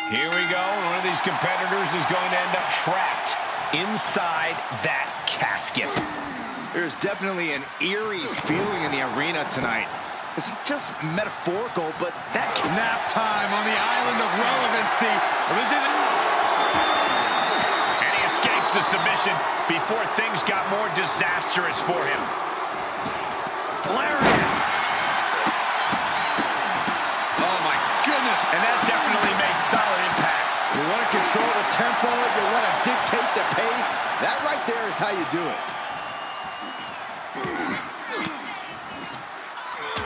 Here we go. One of these competitors is going to end up trapped inside that casket. There's definitely an eerie feeling in the arena tonight. It's just metaphorical, but that nap time on the island of relevancy. This isn't... And he escapes the submission before things got more disastrous for him. Lariat. Oh, my goodness. And that definitely made solid impact. You want to control the tempo, you want to dictate the pace. That right there is how you do it.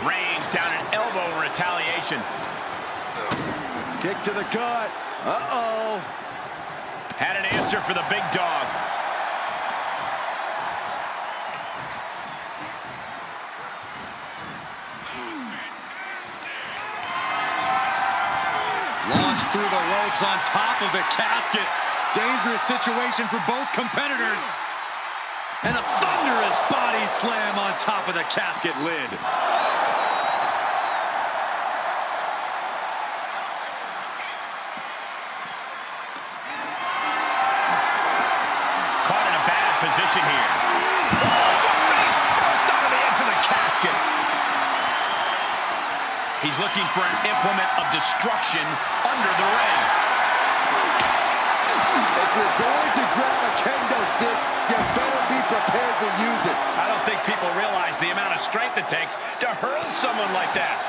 Reigns down an elbow in retaliation. Kick to the gut. Uh-oh. Had an answer for the big dog. Launched through the ropes on top of the casket. Dangerous situation for both competitors. And a thunderous body slam on top of the casket lid. Caught in a bad position here. Oh, face first out of the edge of the casket. He's looking for an implement of destruction under the ring. If you're going to grab a kendo stick, you better be prepared to use it. I don't think people realize the amount of strength it takes to hurl someone like that.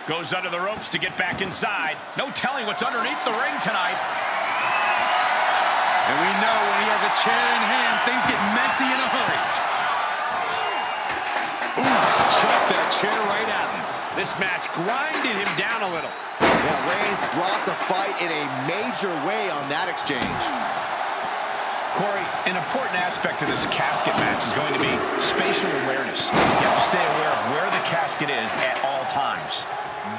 Goes under the ropes to get back inside. No telling what's underneath the ring tonight. And we know when he has a chair in hand, things get messy in a hurry. Ooh, chucked that chair right at him. This match grinded him down a little. Yeah, Reigns brought the fight in a major way on that exchange. Corey, an important aspect of this casket match is going to be spatial awareness. You have to stay aware of where the casket is at all times.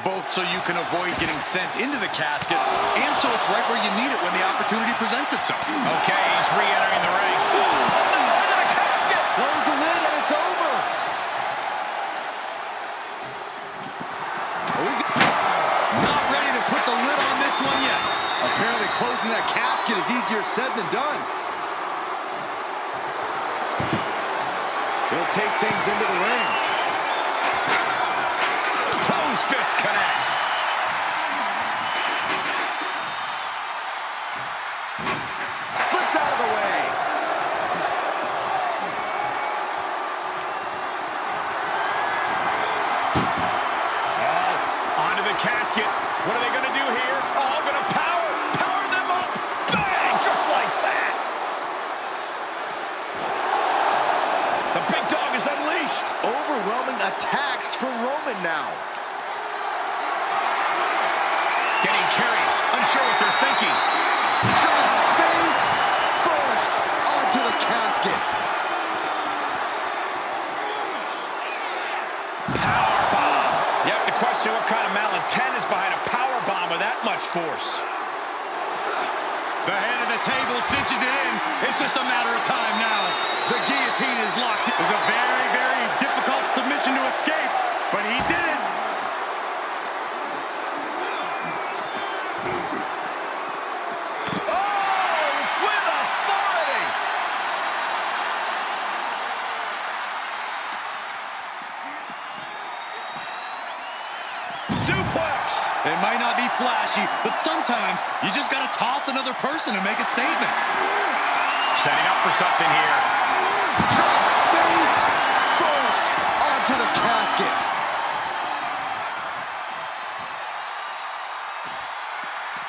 Both so you can avoid getting sent into the casket, and so it's right where you need it when the opportunity presents itself. Okay, he's re-entering the ring. Into the casket! Close the lid and it's over. Not ready to put the lid on this one yet. Apparently closing that casket is easier said than done. He'll take things into the ring. Closed fist connects. Slips out of the way. Onto the casket. What are they going to do here? Oh, going to power them up. Bang! Just like that. The big dog is unleashed. Overwhelming attacks from Roman now. Getting carried. Unsure what they're thinking. Dropped face first onto the casket. Powerbomb. You have to question what kind of malintent is behind a powerbomb with that much force. The head of the table cinches it in. It's just a matter of time now. The guillotine is locked. It was a very, very difficult submission to escape, but he did it. Oh, with authority. Suplex. It might not be flashy, but sometimes you just got to toss another person to make a statement. Setting up for something here. Dropped face first onto the casket.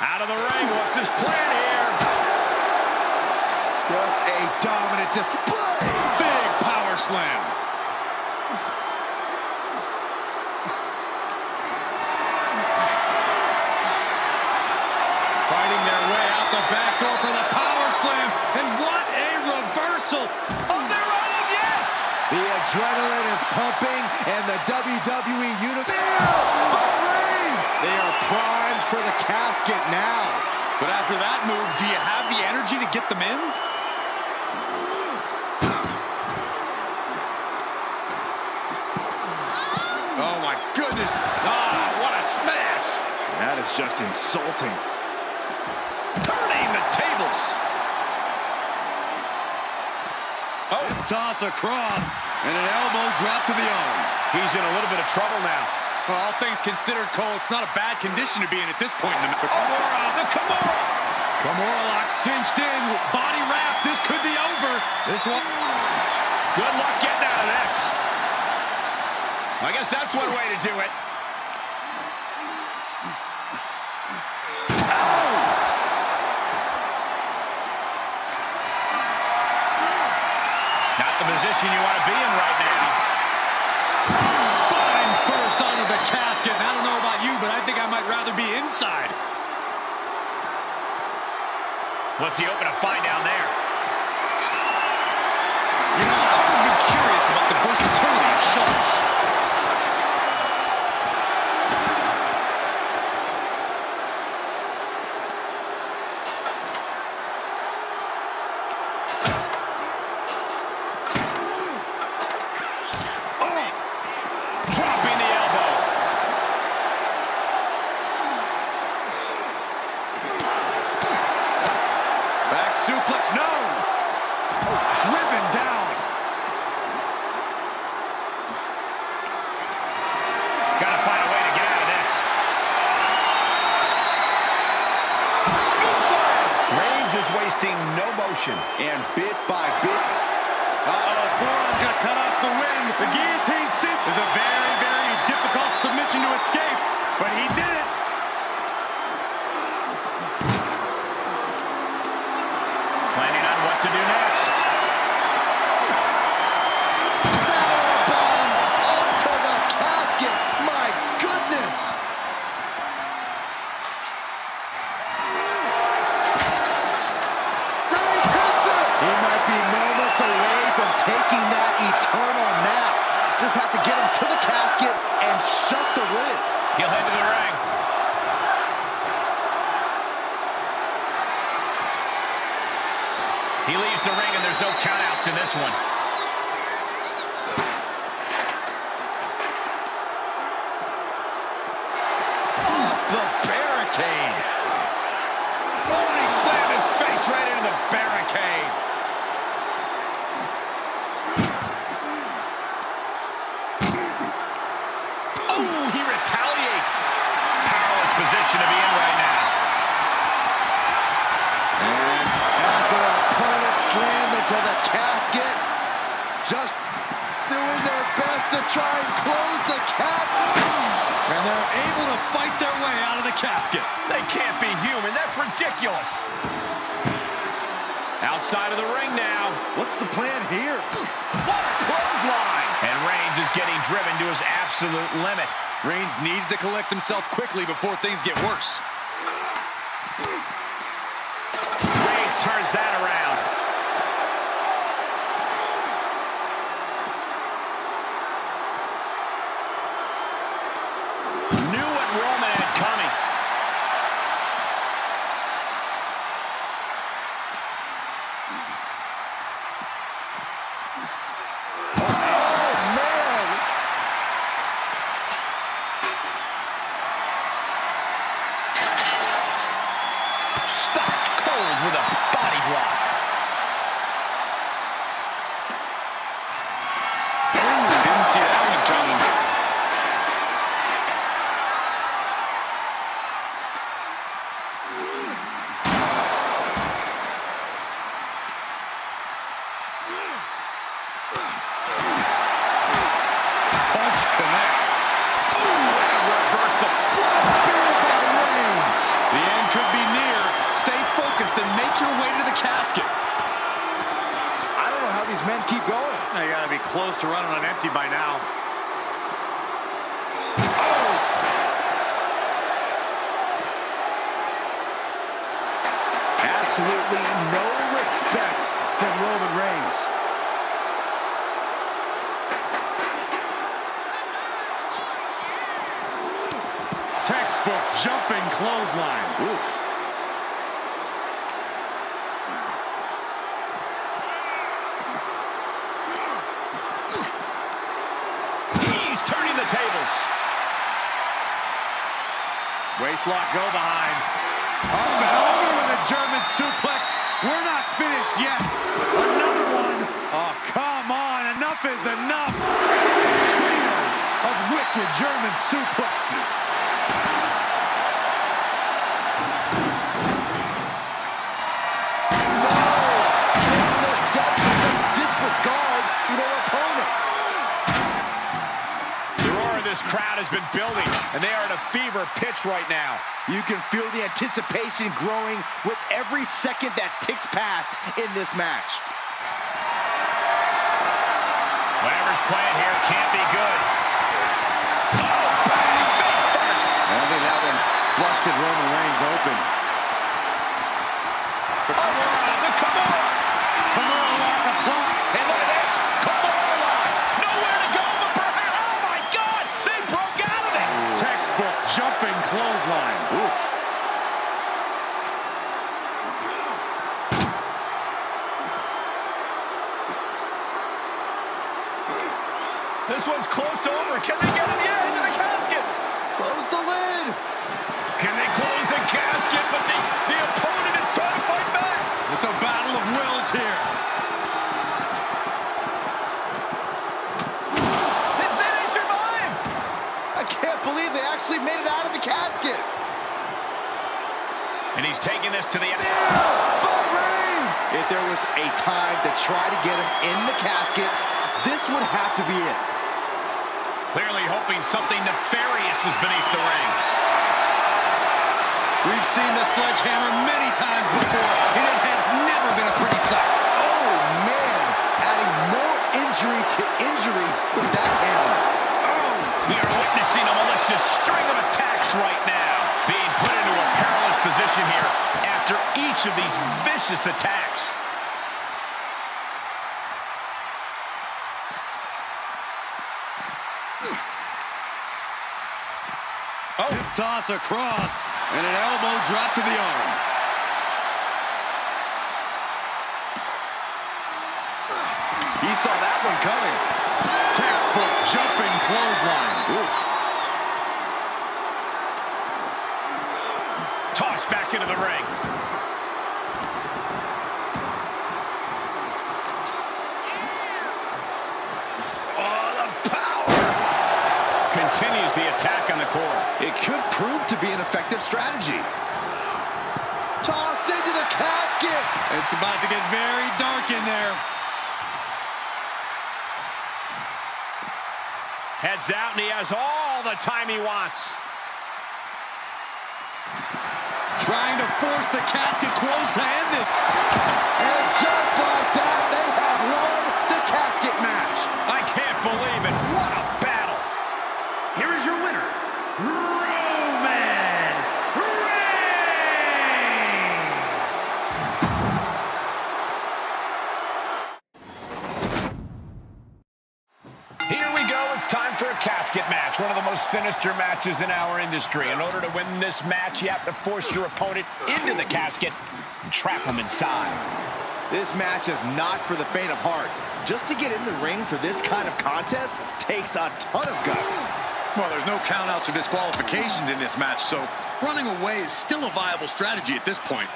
Out of the ring. What's his plan here? Just a dominant display. Big power slam. Fighting their way out the back door for the power slam. And what a reversal of their own, yes! The adrenaline is pumping, and the WWE Universe. They are primed for the casket now. But after that move, do you have the energy to get them in? Oh, my goodness. Ah, what a smash. That is just insulting. Turning the tables. Oh, toss across, and an elbow drop to the arm. He's in a little bit of trouble now. Well, all things considered, Cole, it's not a bad condition to be in at this point in the match. The Kimura. Kimura lock cinched in, body wrap. This could be over. This one. Good luck getting out of this. I guess that's one way to do it. Not the position you want to be in right now. Spine first onto the casket. I don't know about you, but I think I might rather be inside. What's he hoping to find down there? You know, I've always been curious about the versatility of shoulders. Dropping the elbow. Back suplex, no! Oh, driven down. Gotta find a way to get out of this. Scoop slam. Reigns is wasting no motion. And bit by bit. Uh-oh, forearm's gonna cut off the wind. The guillotine sink is a very, very difficult submission to escape, but he did it. Planning on what to do next. Powerbomb onto the casket. My goodness. Reigns hits it. He might be moments away from taking that eternal nap. Just have to get him to the casket and shut the lid. He'll head to the ring. He leaves the ring and there's no countouts in this one. Off the barricade. Oh, and he slammed his face right into the barricade. Oh, he retaliates. Powerless position to be in right now. And as their opponent slammed into the casket, just doing their best to try and close the cat. And they're able to fight their way out of the casket. They can't be human. That's ridiculous. Outside of the ring now. What's the plan here? What a clothesline. And Reigns is getting driven to his absolute limit. Reigns needs to collect himself quickly before things get worse. Reigns turns that around. Knew what Roman had coming. Oh, man. Stopped cold with a body block. Ooh, didn't see that one coming. Punch connects. Reversal. Spear by Reigns. The end could be near. Stay focused and make your way to the casket. I don't know how these men keep going. They gotta be close to running on empty by now. Absolutely no respect from Roman Reigns. Textbook jumping clothesline. Oof. He's turning the tables. Waistlock go behind. Up and over with a German suplex. We're not finished yet. Another one. Oh, come on. Enough is enough. Trio of wicked German suplexes. This crowd has been building, and they are at a fever pitch right now. You can feel the anticipation growing with every second that ticks past in this match. Whatever's playing here can't be good. Oh, bang, face first. I think that one busted Roman Reigns open. The Kimura lock applied. Hey, look at this. Kimura lock. Nowhere to go but perhaps. Oh, my God. They broke out of it. Textbook jumping clothesline. Oof. This one's close to over. Can they get him? Yeah, into the casket. Close the lid. Can they close the casket? But the opponent is trying to fight back. It's a battle of wills here. They survived. I can't believe they actually made it out of the casket. And he's taking this to the end. If there was a time to try to get him in the casket, this would have to be it. Clearly hoping something nefarious is beneath the ring. We've seen the sledgehammer many times before, and it has never been a pretty sight. Oh, man. Adding more injury to injury with that hammer. Oh, we are witnessing a malicious string of attacks right now. Being put into a perilous position here after each of these vicious attacks. Oh, hip toss across, and an elbow drop to the arm. He saw that one coming. Textbook jumping clothesline. Oof. Tossed back into the ring. Oh, the power! Continues the attack on the core. It could prove to be an effective strategy. Tossed into the casket. It's about to get very dark in there. Heads out, and he has all the time he wants. Trying to force the casket closed to end this. And just like that, they have won the casket match. I can't believe it. What a battle. Here is your winner, Roman Reigns. Here we go. It's time for a casket match. One of the most sinister matches in our industry. In order to win this match, you have to force your opponent into the casket and trap him inside. This match is not for the faint of heart. Just to get in the ring for this kind of contest takes a ton of guts. Well, there's no countouts or disqualifications in this match, so running away is still a viable strategy at this point.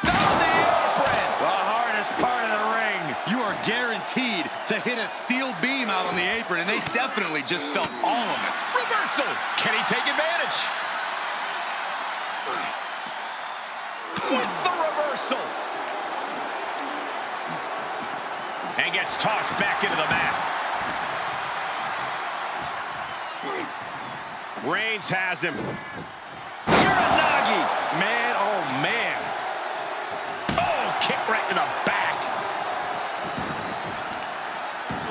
Down the apron! The hardest part of the ring. You are guaranteed to hit a steel beam out on the apron, and they definitely just felt all of it. Reversal! Can he take advantage? With the reversal! And gets tossed back into the mat. Reigns has him. Uranagi! Man, oh man. Oh, kick right in the back.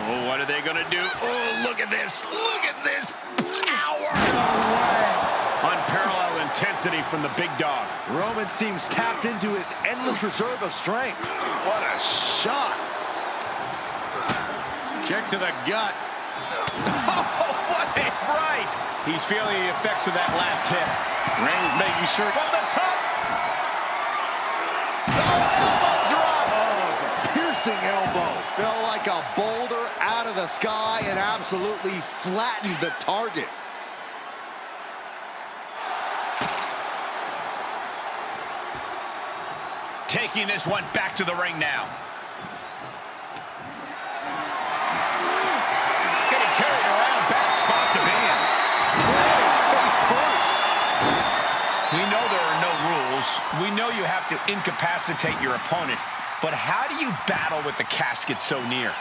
Oh, what are they going to do? Oh, look at this. Look at this. Power. Unparalleled intensity from the big dog. Roman seems tapped into his endless reserve of strength. What a shot. Kick to the gut. Oh, what a right. He's feeling the effects of that last hit. Reigns making sure. From the top. Oh, elbow drop. Oh, it's a piercing elbow. Fell like a boulder out of the sky and absolutely flattened the target. taking this one back to the ring now. Getting carried around, bad spot to be in. Face first. We know there are no rules. We know you have to incapacitate your opponent. But how do you battle with the casket so near?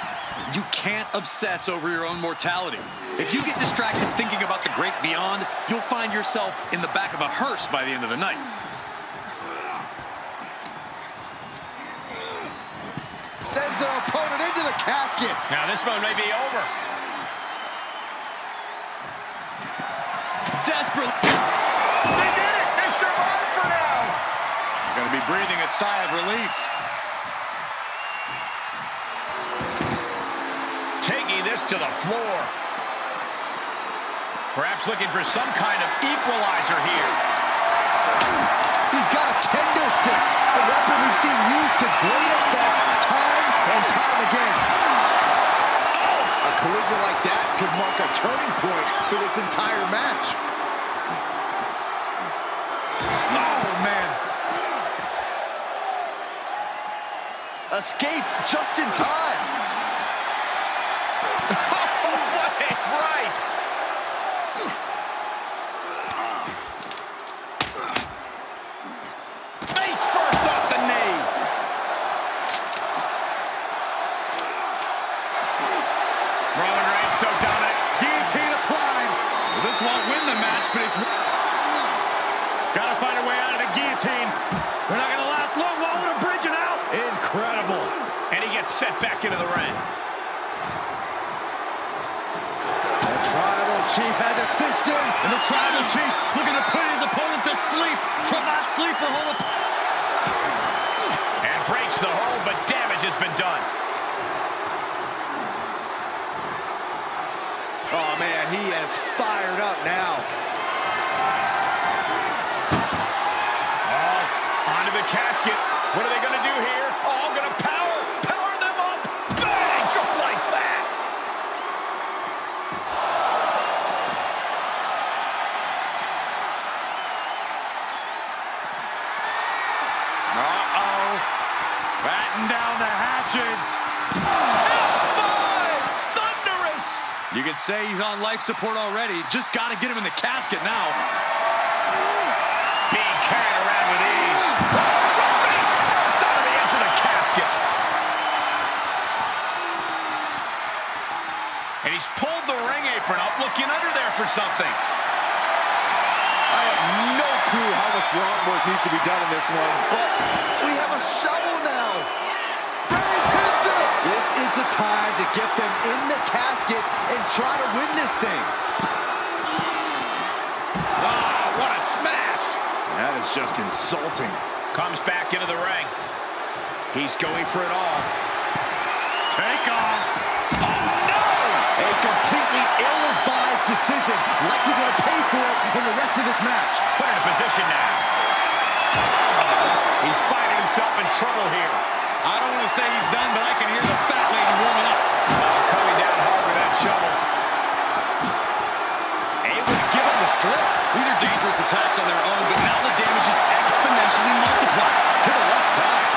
You can't obsess over your own mortality. If you get distracted thinking about the great beyond, you'll find yourself in the back of a hearse by the end of the night. Sends their opponent into the casket. Now this one may be over. Desperate. They did it! They survived for now! Gonna be breathing a sigh of relief. Taking this to the floor. Perhaps looking for some kind of equalizer here. He's got a kendo stick, a weapon we've seen used to great effect time and time again. A collision like that could mark a turning point for this entire match. Oh, man. Escaped just in time. Right! Face first off the knee. Roman Reigns so dominant. Guillotine applied. Well, this won't win the match, but it's... Gotta find a way out of the guillotine. They're not gonna last long. Why would a bridge it out? Incredible. And he gets set back into the ring. The Tribal Chief has it cinched in. And the Tribal Chief looking to put his opponent to sleep. Could not sleep or hold up. And breaks the hold, but damage has been done. Oh, man, he is fired up now. Oh, onto the casket. What are they going to do here? Oh, going to power them up. Bang, just like that. Uh-oh. Batten down the hatches. You could say he's on life support already. Just got to get him in the casket now. Being carried around with ease. Face first out of the edge of the casket. And he's pulled the ring apron up, looking under there for something. I have no clue how much lawn work needs to be done in this one, but we have a shovel now. Reigns hits it. This is the time to get them in the casket and try to win this thing. Ah, what a smash. That is just insulting. Comes back into the ring. He's going for it all. Take off. Oh, no! A completely ill-advised decision, likely going to pay for it in the rest of this match. Put in a position now. He's finding himself in trouble here. I don't want to say he's done, but I can hear the fat lady warming up. Coming down hard with that shovel. Able to give him the slip. These are dangerous attacks on their own, but now the damage is exponentially multiplied. To the left side.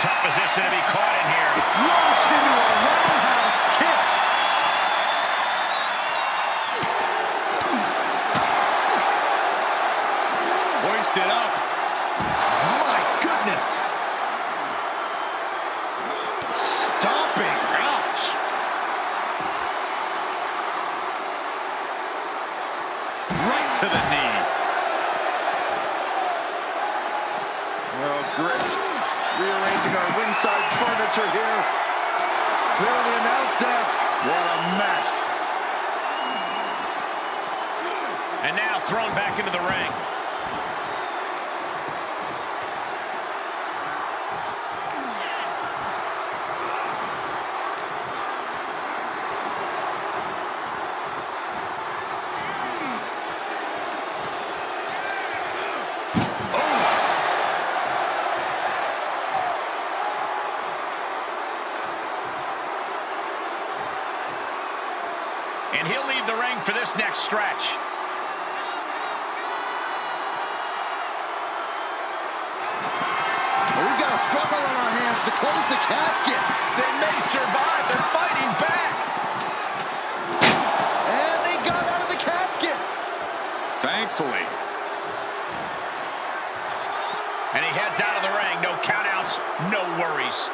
Tough position to be caught in here. Launched into a roundhouse kick. Hoisted up. My goodness. Stomping. Ouch. Right to the knee. Oh, great. Rearranging our ringside furniture here. Clearing the announce desk. What a mess. And now thrown back into the ring. And he'll leave the ring for this next stretch. We've got a struggle on our hands to close the casket. They may survive. They're fighting back. And they got out of the casket. Thankfully. And he heads out of the ring. No countouts, no worries.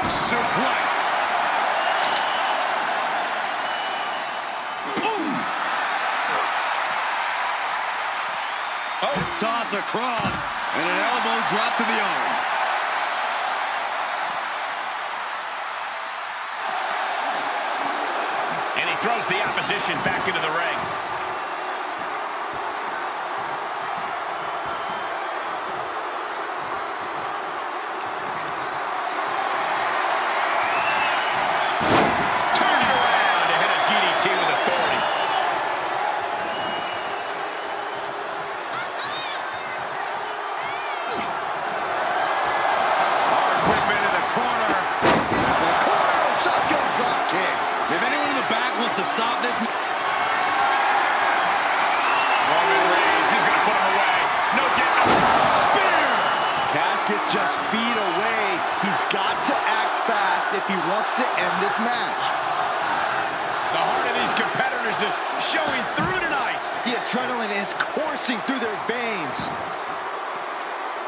Suplex. Oh, toss across, and an elbow drop to the arm. And he throws the opposition back into the ring. Turned it around to hit a DDT with authority. Hard whip into the corner. The corner shotgun drop kick. If anyone in the back wants to stop this... Roman Reigns, he's going to put him away. No getting up. Spear! Casket's just feet away. He's got to act fast if he wants to end this match. The heart of these competitors is showing through tonight. The adrenaline is coursing through their veins.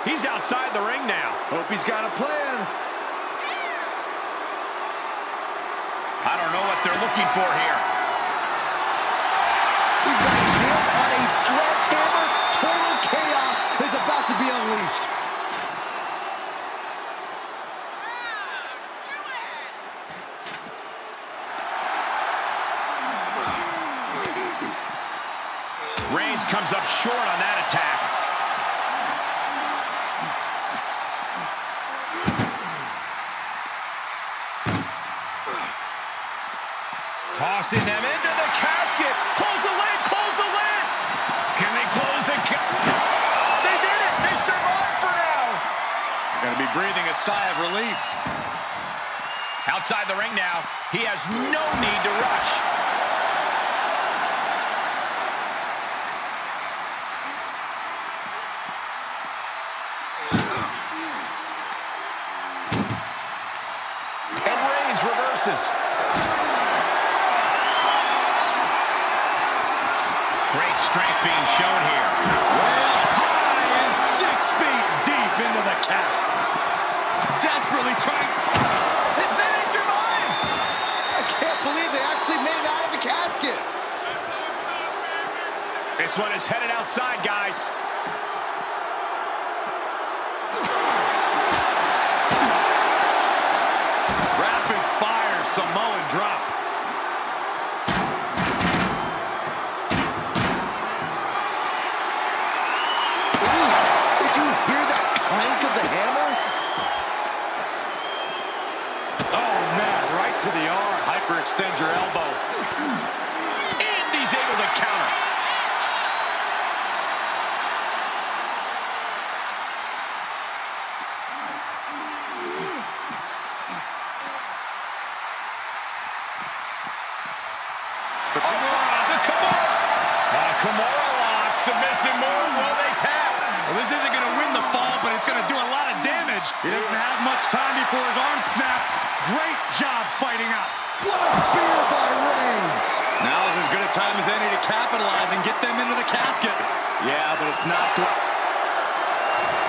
He's outside the ring now. Hope he's got a plan. I don't know what they're looking for here. He's got his hands on a sledgehammer. Total chaos is about to be unleashed. Reigns comes up short on that attack. Tossing them into the casket. Close the lid, close the lid. Can they close the casket? They did it. They survived for now. Going to be breathing a sigh of relief. Outside the ring now. He has no need to rush. And Reigns reverses. Great strength being shown here. Well, high and 6 feet deep into the cast. Desperately trying. And then he survived. I can't believe they actually made it out of the casket. This one is headed outside, guys. Rapid fire Samoan drop. Did you hear that clank of the hammer? Oh, man, right to the arm. Hyperextend your elbow. And he's able to counter. The Kimura. Kimura lock. Submission move. Will they tap? Well, this isn't going to win the fall, but it's going to do a lot of damage. He doesn't have much time before his arm snaps. Great job fighting out. What a spear by Reigns. Now is as good a time as any to capitalize and get them into the casket. Yeah, but it's not the...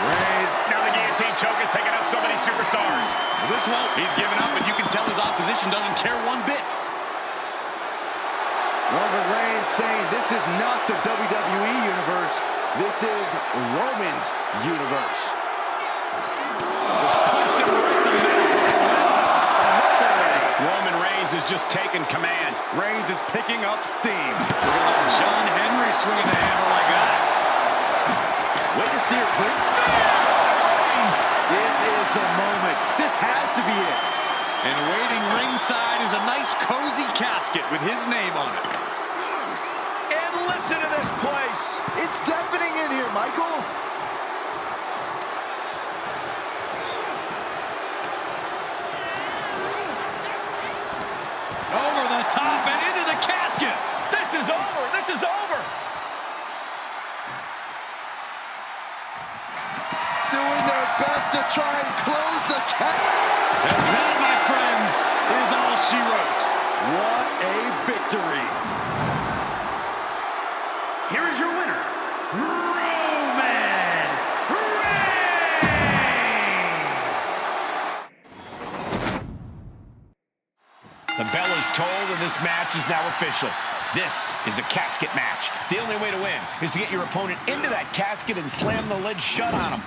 Reigns. Now the guillotine choke is taking out so many superstars. Well, this won't. He's given up, and you can tell his opposition doesn't care one bit. Roman Reigns saying this is not the WWE Universe. This is Roman's universe. Punched him right in the middle. Roman Reigns is just taking command. Reigns is picking up steam. We're going to let John Henry swing the hammer like that. Way to steer clear. This is the moment. This has to be it. And waiting ringside is a nice cozy casket with his name on it. And listen to this place. It's deafening in here, Michael. the casket. This is over. This is over. Doing their best to try and close the casket. And that, my friends, is all she wrote. What a victory. Here is your winner, Roman Reigns. The bell is tolled and this match is now official. This is a casket match. The only way to win is to get your opponent into that casket and slam the lid shut on him.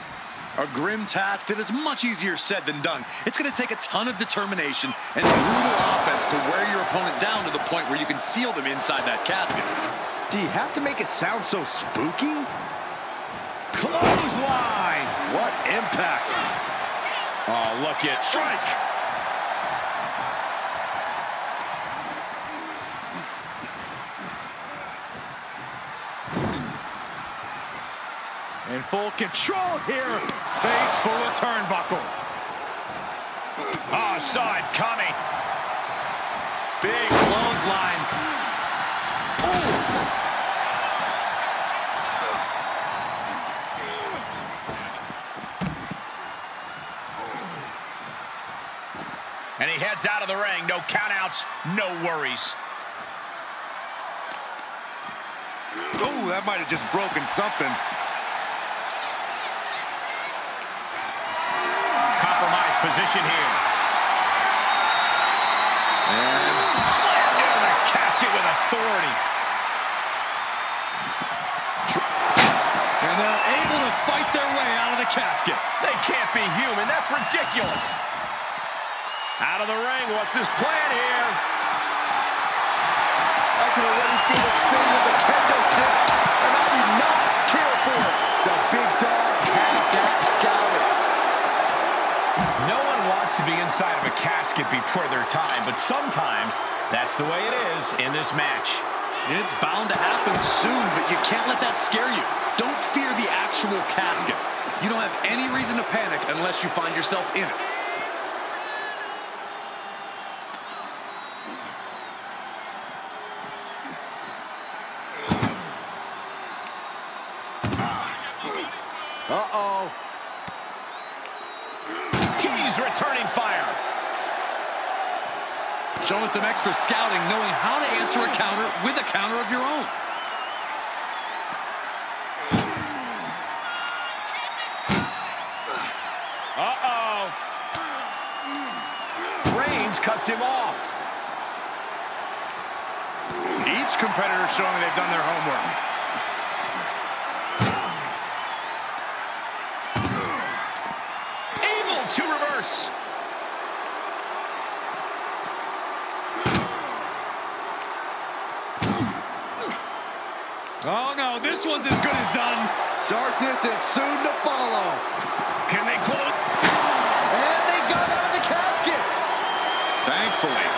A grim task that is much easier said than done. It's going to take a ton of determination and brutal offense to wear your opponent down to the point where you can seal them inside that casket. Do you have to make it sound so spooky? Clothesline! What impact. Oh, look at Strike! In full control here. Face full of turnbuckle. Oh, saw it coming. Big clothesline. Oof. And he heads out of the ring. No countouts, no worries. Oh, that might have just broken something. Compromised position here. And Slammed into the casket with authority. And they're able to fight their way out of the casket. They can't be human. That's ridiculous. Out of the ring. What's his plan here? I can already feel the sting of the kendo stick, and I do not care for it. The big dog had that scouted. No one wants to be inside of a casket before their time, but sometimes that's the way it is in this match. It's bound to happen soon, but you can't let that scare you. Don't fear the actual casket. You don't have any reason to panic unless you find yourself in it. Uh-oh. He's returning fire. Showing some extra scouting, knowing how to answer a counter with a counter of your own. Uh-oh. Reigns cuts him off. Each competitor showing they've done their homework. Able to reverse. Oh no, this one's as good as done. Darkness is soon to follow. Can they close? And they got out of the casket. Thankfully.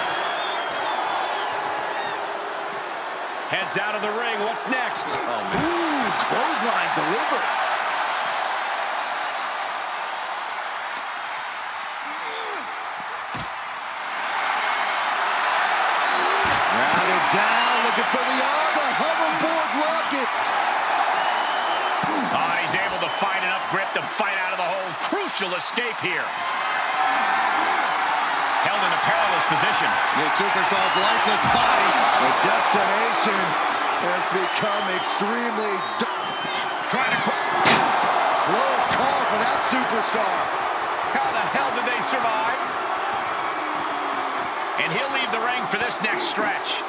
Heads out of the ring. What's next? Oh, man. Ooh, clothesline delivered. Routed down, looking for the arm, the hoverboard rocket. Oh, he's able to find enough grip to fight out of the hold. Crucial escape here. Held in a perilous position. The superstar's lifeless body. The destination has become extremely Trying to close call for that superstar. How the hell did they survive? And he'll leave the ring for this next stretch.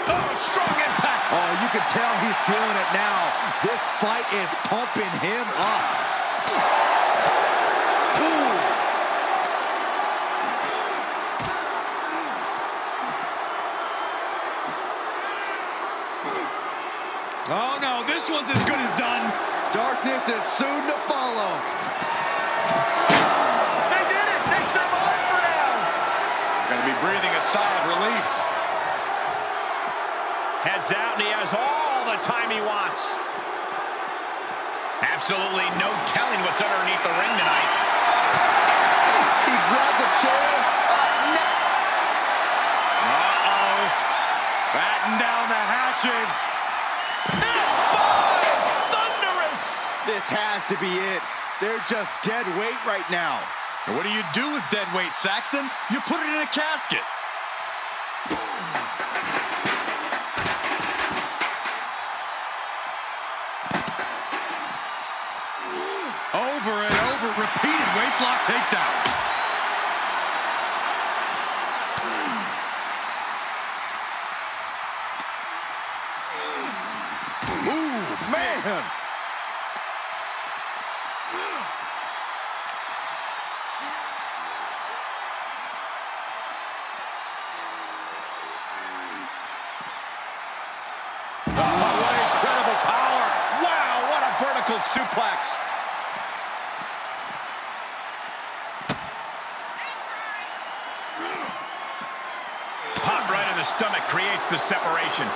Oh, strong impact. Oh, you can tell he's feeling it now. This fight is pumping him up. Ooh. Oh no, this one's as good as done. Darkness is soon to follow. They did it. They survived for now. Gonna be breathing a sigh of relief. Heads out, and he has all the time he wants. Absolutely no telling what's underneath the ring tonight. He grabbed the chair. Uh-oh. Batten down the hatches. Thunderous! This has to be it. They're just dead weight right now. And what do you do with dead weight, Saxton? You put it in a casket. Over and over, repeated waistlock takedowns. Ooh, man! What incredible power. Wow, what a vertical suplex. Pop right in the stomach creates the separation.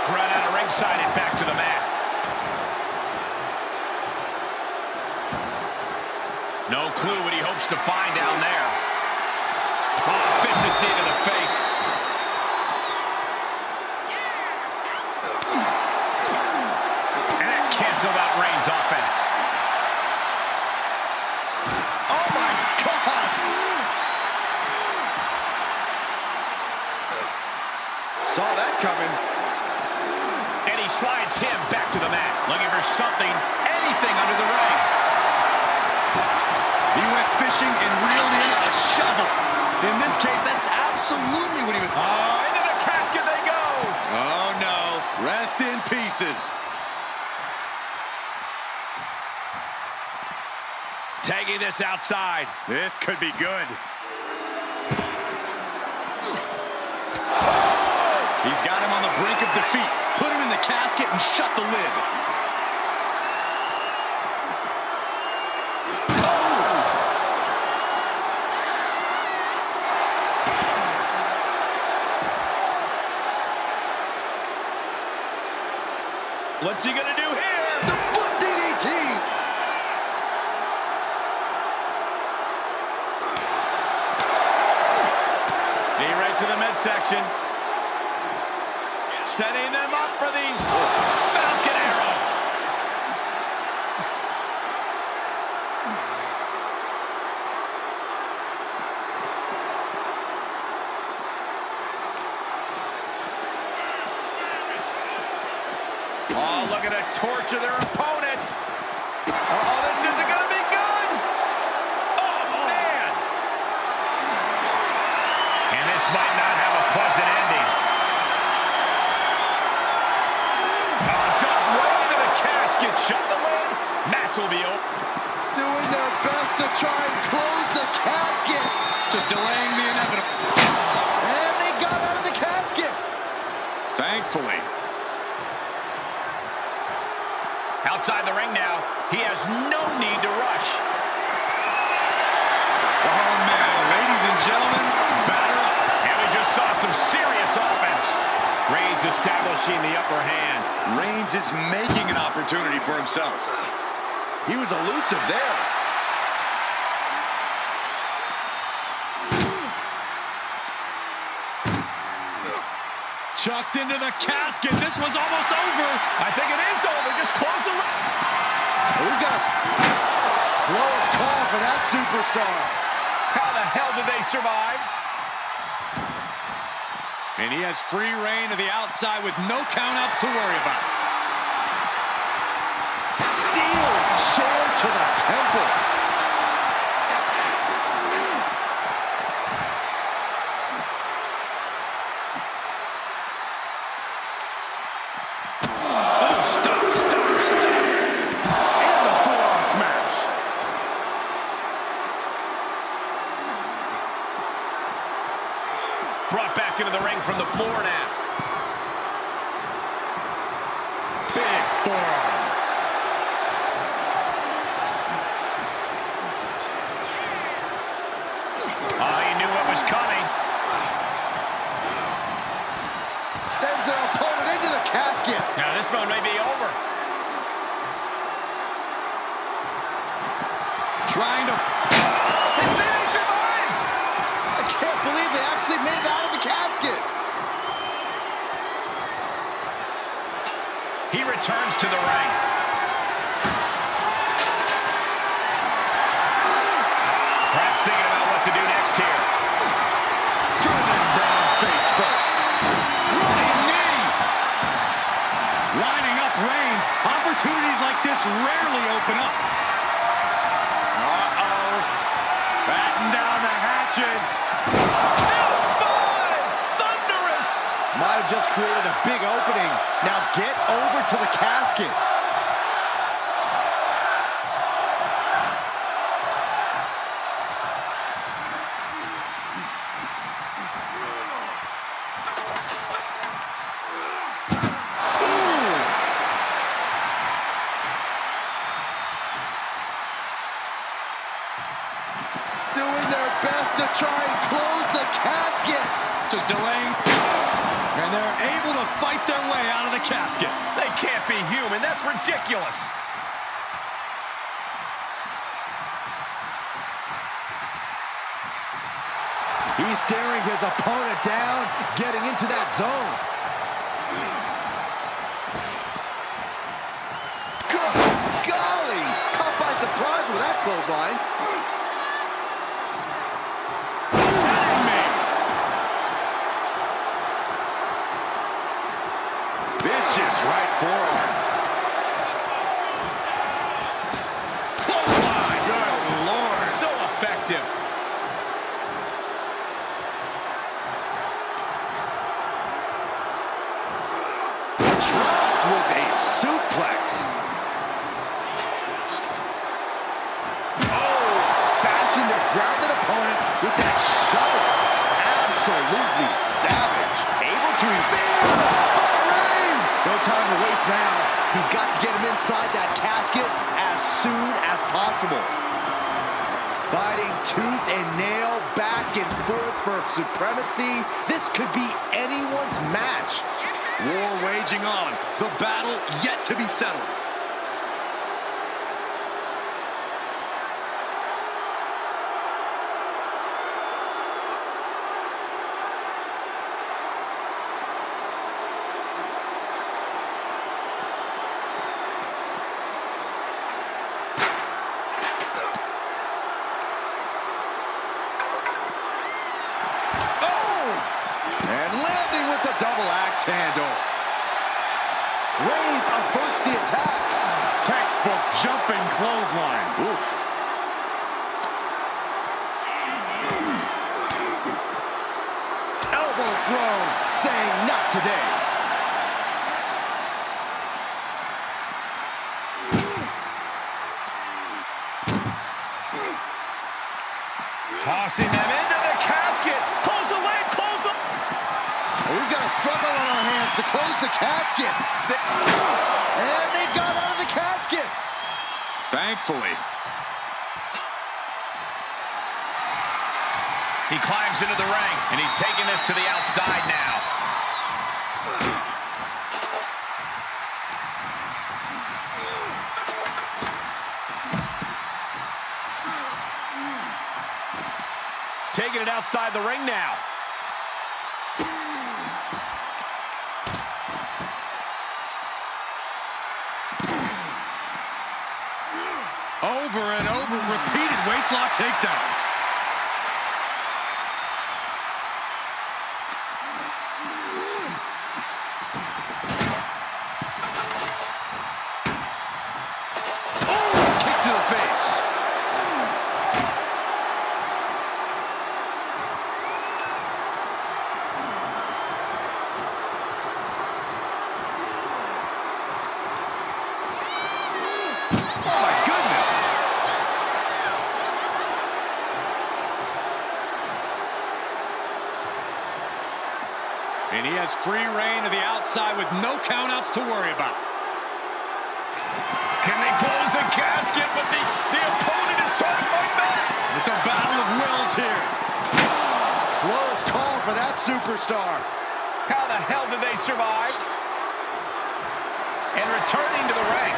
Run out of ringside and back to the mat. No clue what he hopes to find down there. Oh, vicious knee to the face. And that canceled out Reigns' offense. Oh my God! Saw that coming. And he slides him back to the mat, looking for something, anything under the ring. He went fishing and reeled in a shovel. In this case, that's absolutely what he was... Oh, into the casket they go. Oh, no. Rest in pieces. Tagging this outside. This could be good. He's got him on the brink of defeat. Put him in the casket and shut the lid. What's he gonna do here? The foot DDT! Knee right to the midsection. Setting them up for the Falcon Arrow. Oh, looking to torture their opponent. Oh, this isn't going to be good. Oh, man. And this might not have a pleasant ending. Oh, dumped right into the casket. Shut the lid. Match will be over. Doing their best to try and close the casket. Just delaying the inevitable. And they got out of the casket. Thankfully. Outside the ring now. He has no need to rush. Oh, man. Ladies and gentlemen, batter up. And we just saw some serious offense. Reigns establishing the upper hand. Reigns is making an opportunity for himself. He was elusive there. Chucked into the casket. This one's almost over. I think it is over. Just close the ring. We got close call for that superstar. How the hell did they survive? And he has free reign to the outside with no countouts to worry about. Steel chair to the temple. Oh, stop. And the forearm smash. Brought back into the ring from the floor now. Big forearm. Oh, he knew what was coming. one may be over. Trying to... And then he survives! I can't believe they actually made it out of the casket. He returns to the ring. Perhaps thinking about what to do next here. Driven down face first. Running knee! Lining up Reigns. Opportunities like this rarely open up. Uh-oh. Batten down the hatches. F5! Thunderous! Might have just created a big opening. Now get over to the casket. Doing their best to try and close the casket. Just delaying. And they're able to fight their way out of the casket. They can't be human. That's ridiculous. He's staring his opponent down, getting into that zone. Good golly! Caught by surprise with that clothesline. Vicious right forearm. Clothesline. Good Lord. So effective. Dropped with a suplex. Oh, bashing their grounded opponent with that shovel. Absolutely savage. Able to evade. No time to waste now. He's got to get him inside that casket as soon as possible. Fighting tooth and nail, back and forth for supremacy. This could be anyone's match. War waging on. The battle yet to be settled. And landing with the double axe handle. Reigns averts the attack. Textbook jumping clothesline. Oof. Elbow thrown, saying not today. Tossing them into the casket. Close the leg, close the... We've got a struggle on our hands to close the casket. And they got out of the casket. Thankfully. He climbs into the ring, and he's taking this to the outside now. Taking it outside the ring now. Over and over, repeated waistlock takedowns. Oh, kick to the face. Oh, my goodness. And he has free reign to the outside with no countouts to worry about. Can they close the casket? But the opponent is trying to fight back. It's a battle of wills here. Close call for that superstar. How the hell did they survive? And returning to the ring.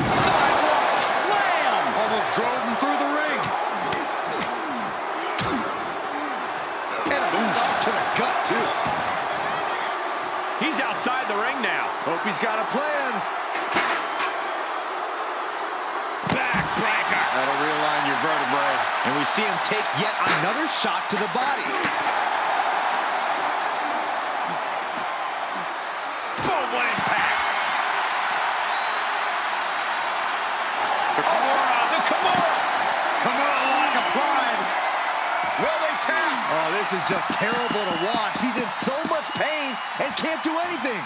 Sidewalk slam! Almost drove him through the ring. And a stop to the gut, too. He's outside the ring now. Hope he's got a plan. Backbreaker. That'll realign your vertebrae. And we see him take yet another shot to the body. Boom, what impact. The Kimura. Kimura like a pride. Will they tap? Oh, this is just terrible to watch. He's in so much pain and can't do anything.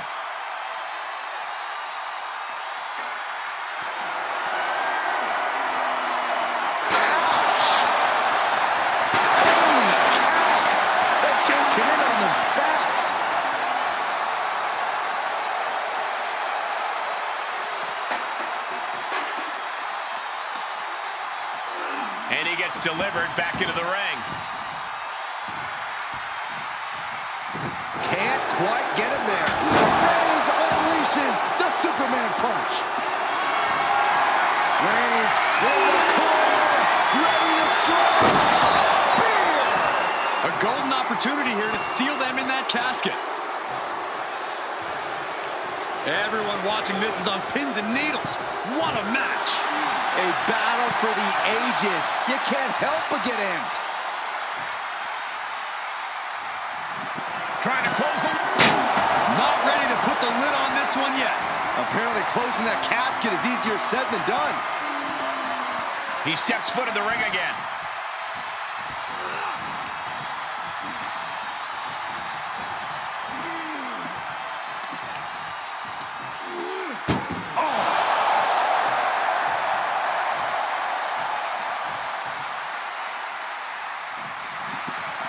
And he gets delivered back into the ring. Can't quite get him there. Reigns unleashes the Superman punch. Reigns in the corner, ready to strike. Spear! A golden opportunity here to seal them in that casket. Everyone watching this is on pins and needles. What a match! A battle for the ages. You can't help but get amped. Trying to close the... Not ready to put the lid on this one yet. Apparently closing that casket is easier said than done. He steps foot in the ring again.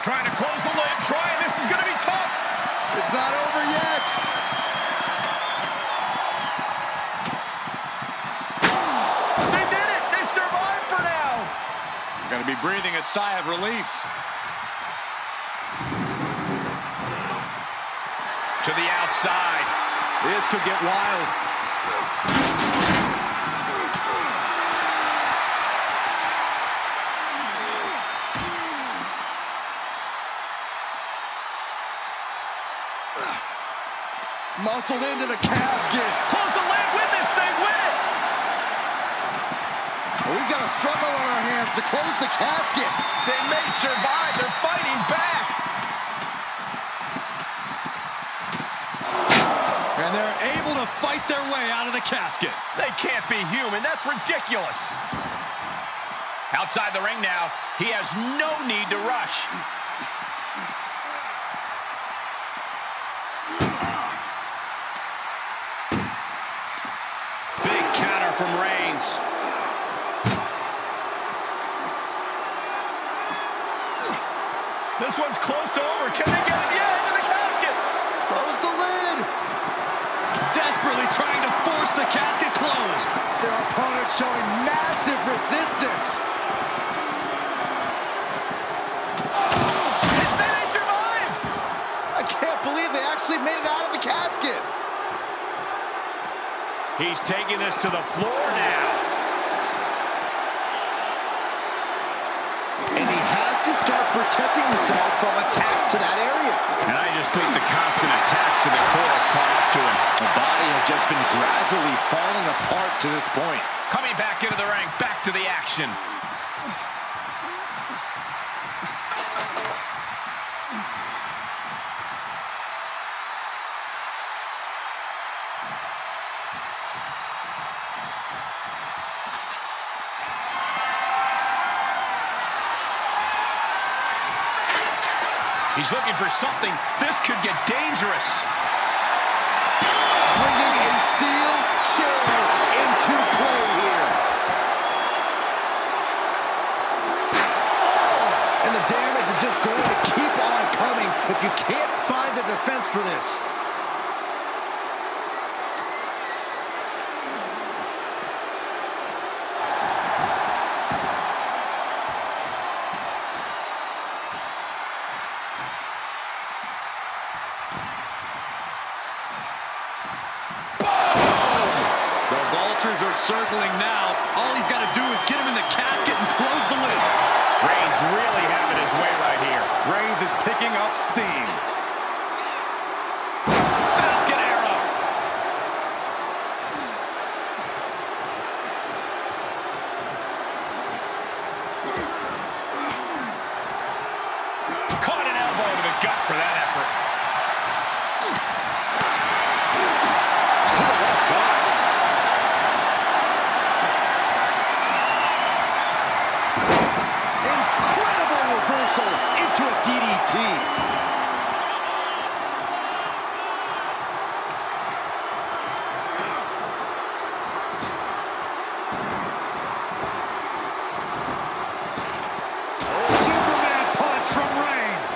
Trying to close the lid. Trying. This is going to be tough. It's not over yet. They did it. They survived for now. You're going to be breathing a sigh of relief. To the outside. This could get wild. Muscled into the casket. Close the lid. Win this thing. Win it. We've got a struggle on our hands to close the casket. They may survive. They're fighting back. And they're able to fight their way out of the casket. They can't be human. That's ridiculous. Outside the ring now. He has no need to rush. Big counter from Reigns. This one's close to over. Can they get it? Yeah, into the casket. Close the lid. Desperately trying to force the casket closed. Their opponent showing massive resistance. They may survive. I can't believe they actually made it out of the casket. He's taking this to the floor now. And he has to start protecting himself from attacks to that area. And I just think the constant attacks to the core have caught up to him. The body has just been gradually falling apart to this point. Coming back into the ring, back to the action. He's looking for something. This could get dangerous. Bringing a steel chair into play here. Oh! And the damage is just going to keep on coming if you can't find the defense for this. circling now. All he's got to do is get him in the casket and close the lid. Reigns really having his way right here. Reigns is picking up steam. Falcon arrow. Caught an elbow to the gut for that effort. To the left side. Incredible reversal into a DDT. Superman punch from Reigns.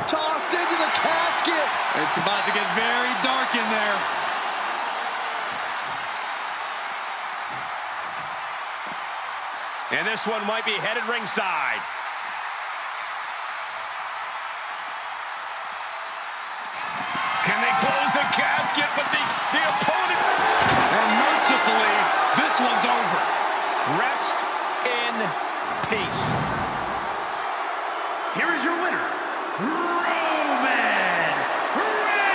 Tossed into the casket. It's about to get very dark in there. And this one might be headed ringside. Can they close the casket? But the opponent... And mercifully, this one's over. Rest in peace. Here is your winner, Roman Reigns.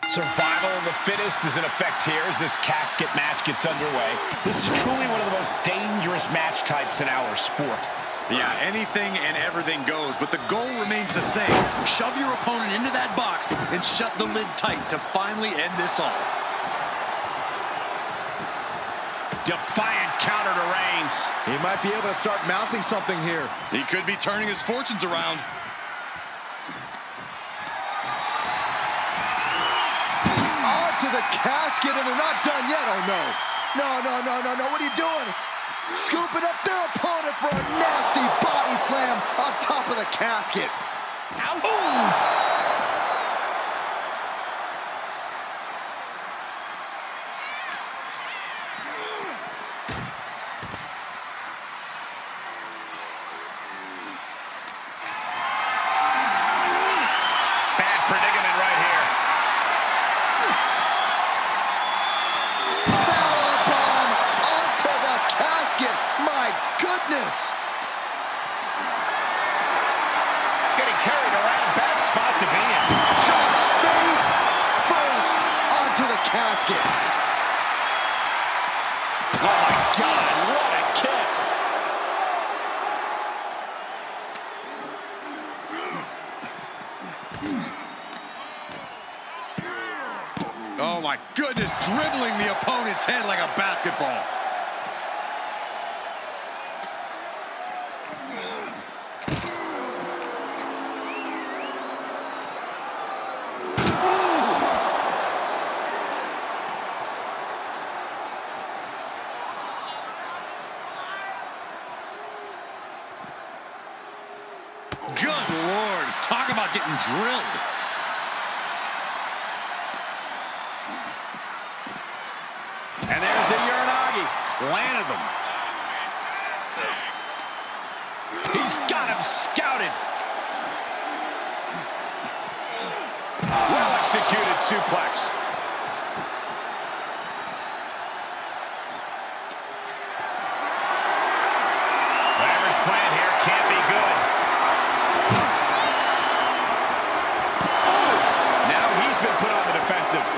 Survival of the fittest is in effect here as this casket match gets underway. This is truly one of the most dangerous match types in our sport. Yeah, anything and everything goes, but the goal remains the same. Shove your opponent into that box and shut the lid tight to finally end this all. Defiant counter to Reigns. He might be able to start mounting something here. He could be turning his fortunes around. Onto the casket, and they're not done yet. Oh, no. No. What are you doing? Scooping up their opponent for a nasty body slam on top of the casket. Ow. Bad predicament right here. Powerbomb onto the casket. My goodness. Getting carried around. Bad spot to be in. Just face first onto the casket. Oh, my God. What a kick. Oh my goodness, dribbling the opponent's head like a basketball. Good Lord, talk about getting drilled. And there's the Uranagi. Planted them. He's got him scouted. Well executed suplex. Whatever's planned here can't be good. Oh! Now he's been put on the defensive.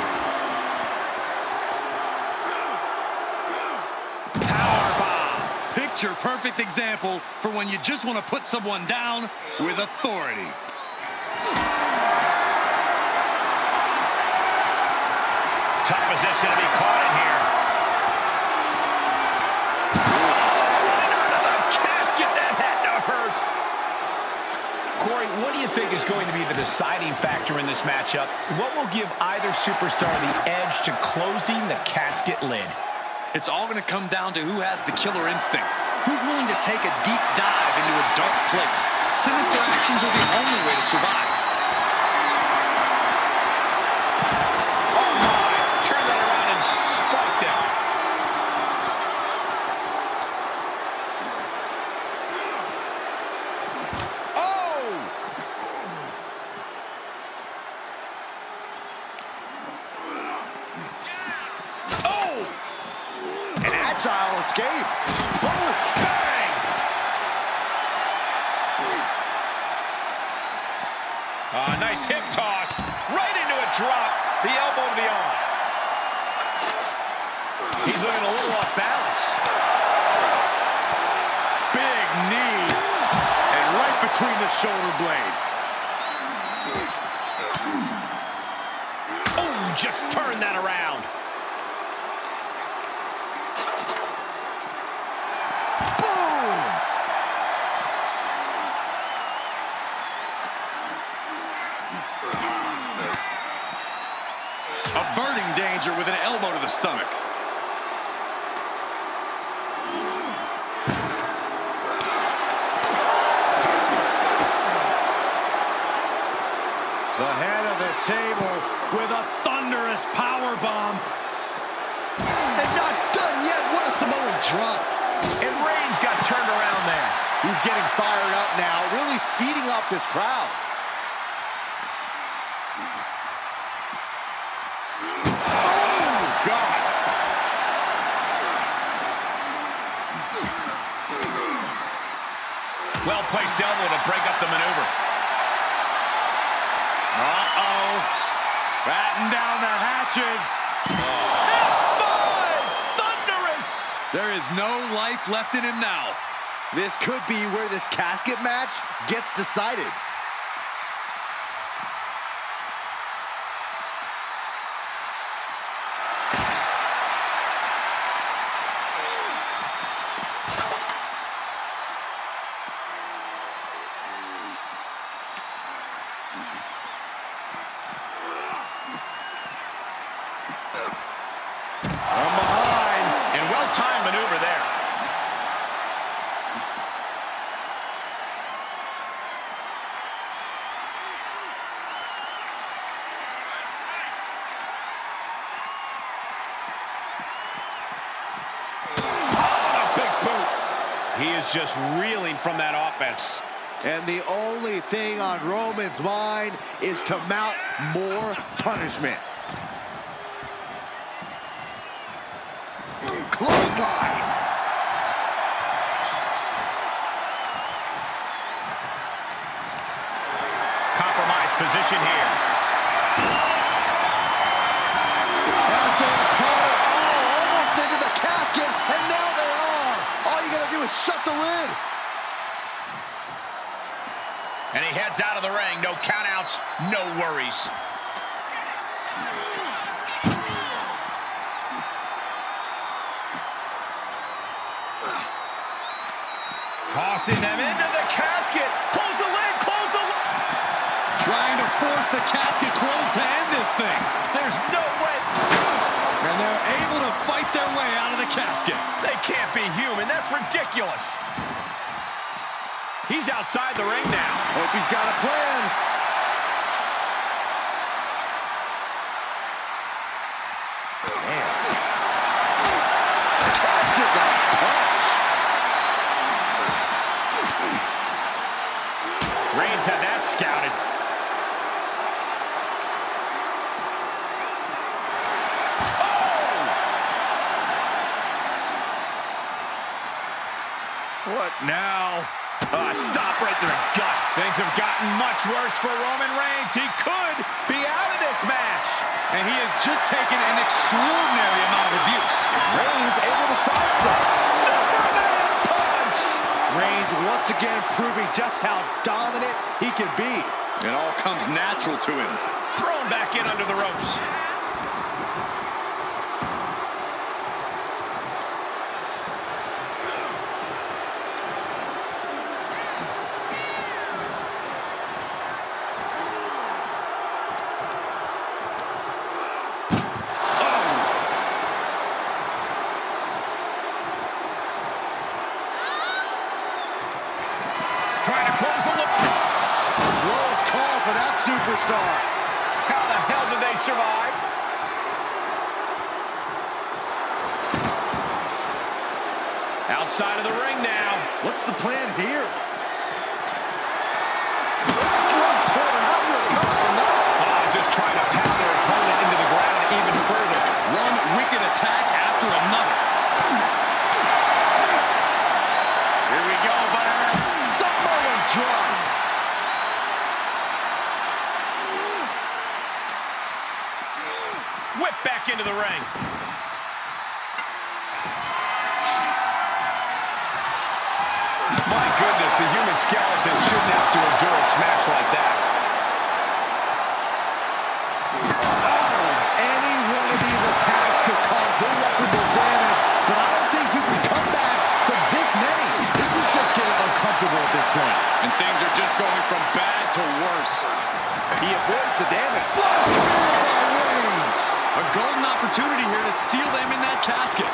Picture-perfect example for when you just want to put someone down with authority. Tough position to be caught in here. Right under the casket. That had to hurt. Corey, what do you think is going to be the deciding factor in this matchup? What will give either superstar the edge to closing the casket lid? It's all going to come down to who has the killer instinct. Who's willing to take a deep dive into a dark place? Sinister actions are the only way to survive. Oh, my. Turn that around and spiked him. escape. Boom! Bang! Nice hip toss. Right into a drop. The elbow to the arm. He's looking a little off balance. Big knee. And right between the shoulder blades. Oh, just turn that around. Averting danger with an elbow to the stomach. The head of the table with a thunderous power bomb. And not done yet. What a Samoan drop. And Reigns got turned around there. He's getting fired up now, really feeding off this crowd. Oh, God. Well-placed elbow to break up the maneuver. Uh-oh. Batten down the hatches. F5! Thunderous! There is no life left in him now. This could be where this casket match gets decided. From behind. And well-timed maneuver there. Oh, a big boot. He is just reeling from that offense. And the only thing on Roman's mind is to mount more punishment. Clothesline. Compromised position here. As they pull, almost into the casket, and now they are. All you gotta do is shut the lid. And he heads out of the ring. No countouts, no worries. Tossing them into the casket. Close the lid, close the lid. Trying to force the casket closed to end this thing. There's no way. And they're able to fight their way out of the casket. They can't be human. That's ridiculous. He's outside the ring now. Hope he's got a plan. Man. Catches a punch. Reigns had that scouted. Oh! What now? Stop right there, gut. Things have gotten much worse for Roman Reigns. He could be out of this match. And he has just taken an extraordinary amount of abuse. Reigns able to sidestep. Superman punch! Reigns once again proving just how dominant he can be. It all comes natural to him. Thrown back in under the ropes. Trying to close the look. Close call for that superstar. How the hell did they survive? Outside of the ring now. What's the plan here? Slump turn. How do you recover from that? Just trying to pound their opponent into the ground even further. One wicked attack after another. back into the ring. My goodness, the human skeleton shouldn't have to endure a smash like that. Any one of these attacks could cause irreparable damage, but I don't think you can come back from this many. This is just getting uncomfortable at this point. And things are just going from bad to worse. He avoids the damage. Flush spear by Reigns. A golden opportunity here to seal them in that casket.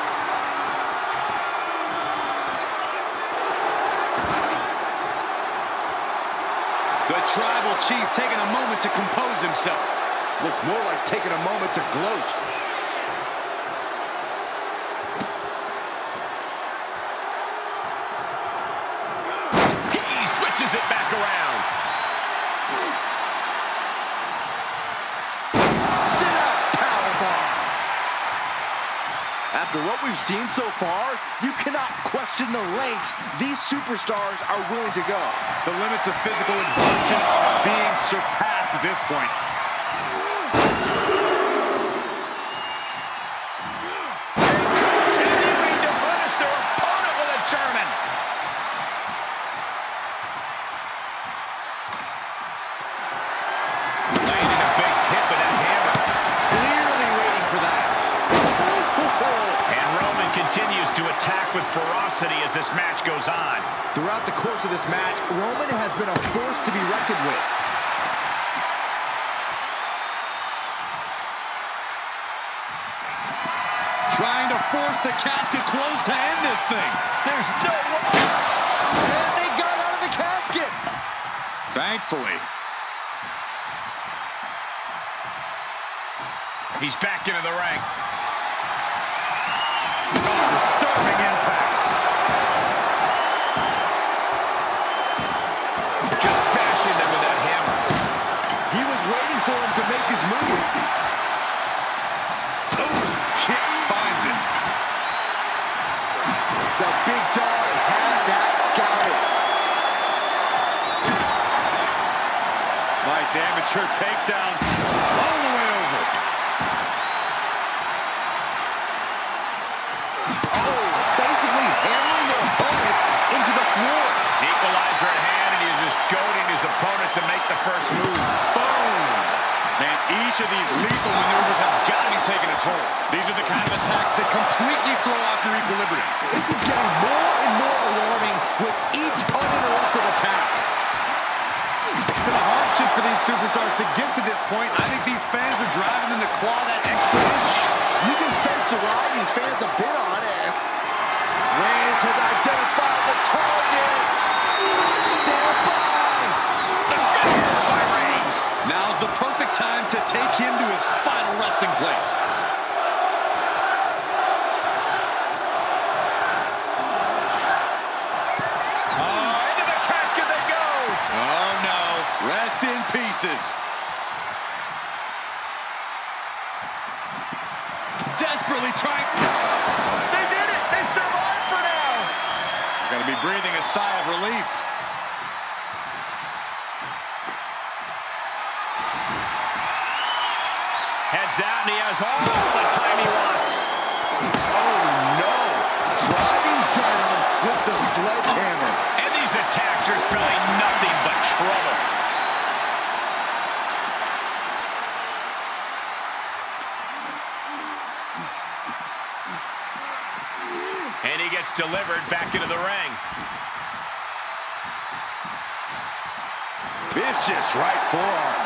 The tribal chief taking a moment to compose himself. Looks more like taking a moment to gloat. He switches it back around. Sit-out powerbomb. After what we've seen so far, you cannot question the lengths these superstars are willing to go. The limits of physical exhaustion are being surpassed at this point. Continuing to punish their opponent with a German. Landing a big hit with that hammer. Clearly waiting for that. And Roman continues to attack with ferocity as this match goes on. Throughout the course of this match, Roman has been a force to be reckoned with. Trying to force the casket closed to end this thing. There's no way. And they got out of the casket. Thankfully. He's back into the ring. Oh, disturbing impact. Just bashing them with that hammer. He was waiting for him to make his move. Kick finds it. The big dog had that scouted. Nice amateur takedown. All the way over. Oh, basically hammering their opponent into the floor. Equalizer at hand, and he's just goading his opponent to make the first move. Boom. And each of these lethal maneuvers have got to be taking a toll. These are the kind of attacks that completely throw off your equilibrium. This is getting more and more alarming with each uninterrupted attack. It's been a hardship for these superstars to get to this point. I think these fans are driving them to claw that extra inch. You can sense the ride these fans have been on it. Reigns has identified the target. Stand by. The spear by Reigns. Now's the perfect time to take him to his final resting place. Into the casket they go. Oh no, rest in pieces. Desperately trying. They did it. They survived for now. They're going to be breathing a sigh of relief. Heads out, and he has all the time he wants. Oh no. Driving down with the sledgehammer. And these attacks are spelling nothing but trouble. And he gets delivered back into the ring. Vicious right forearm.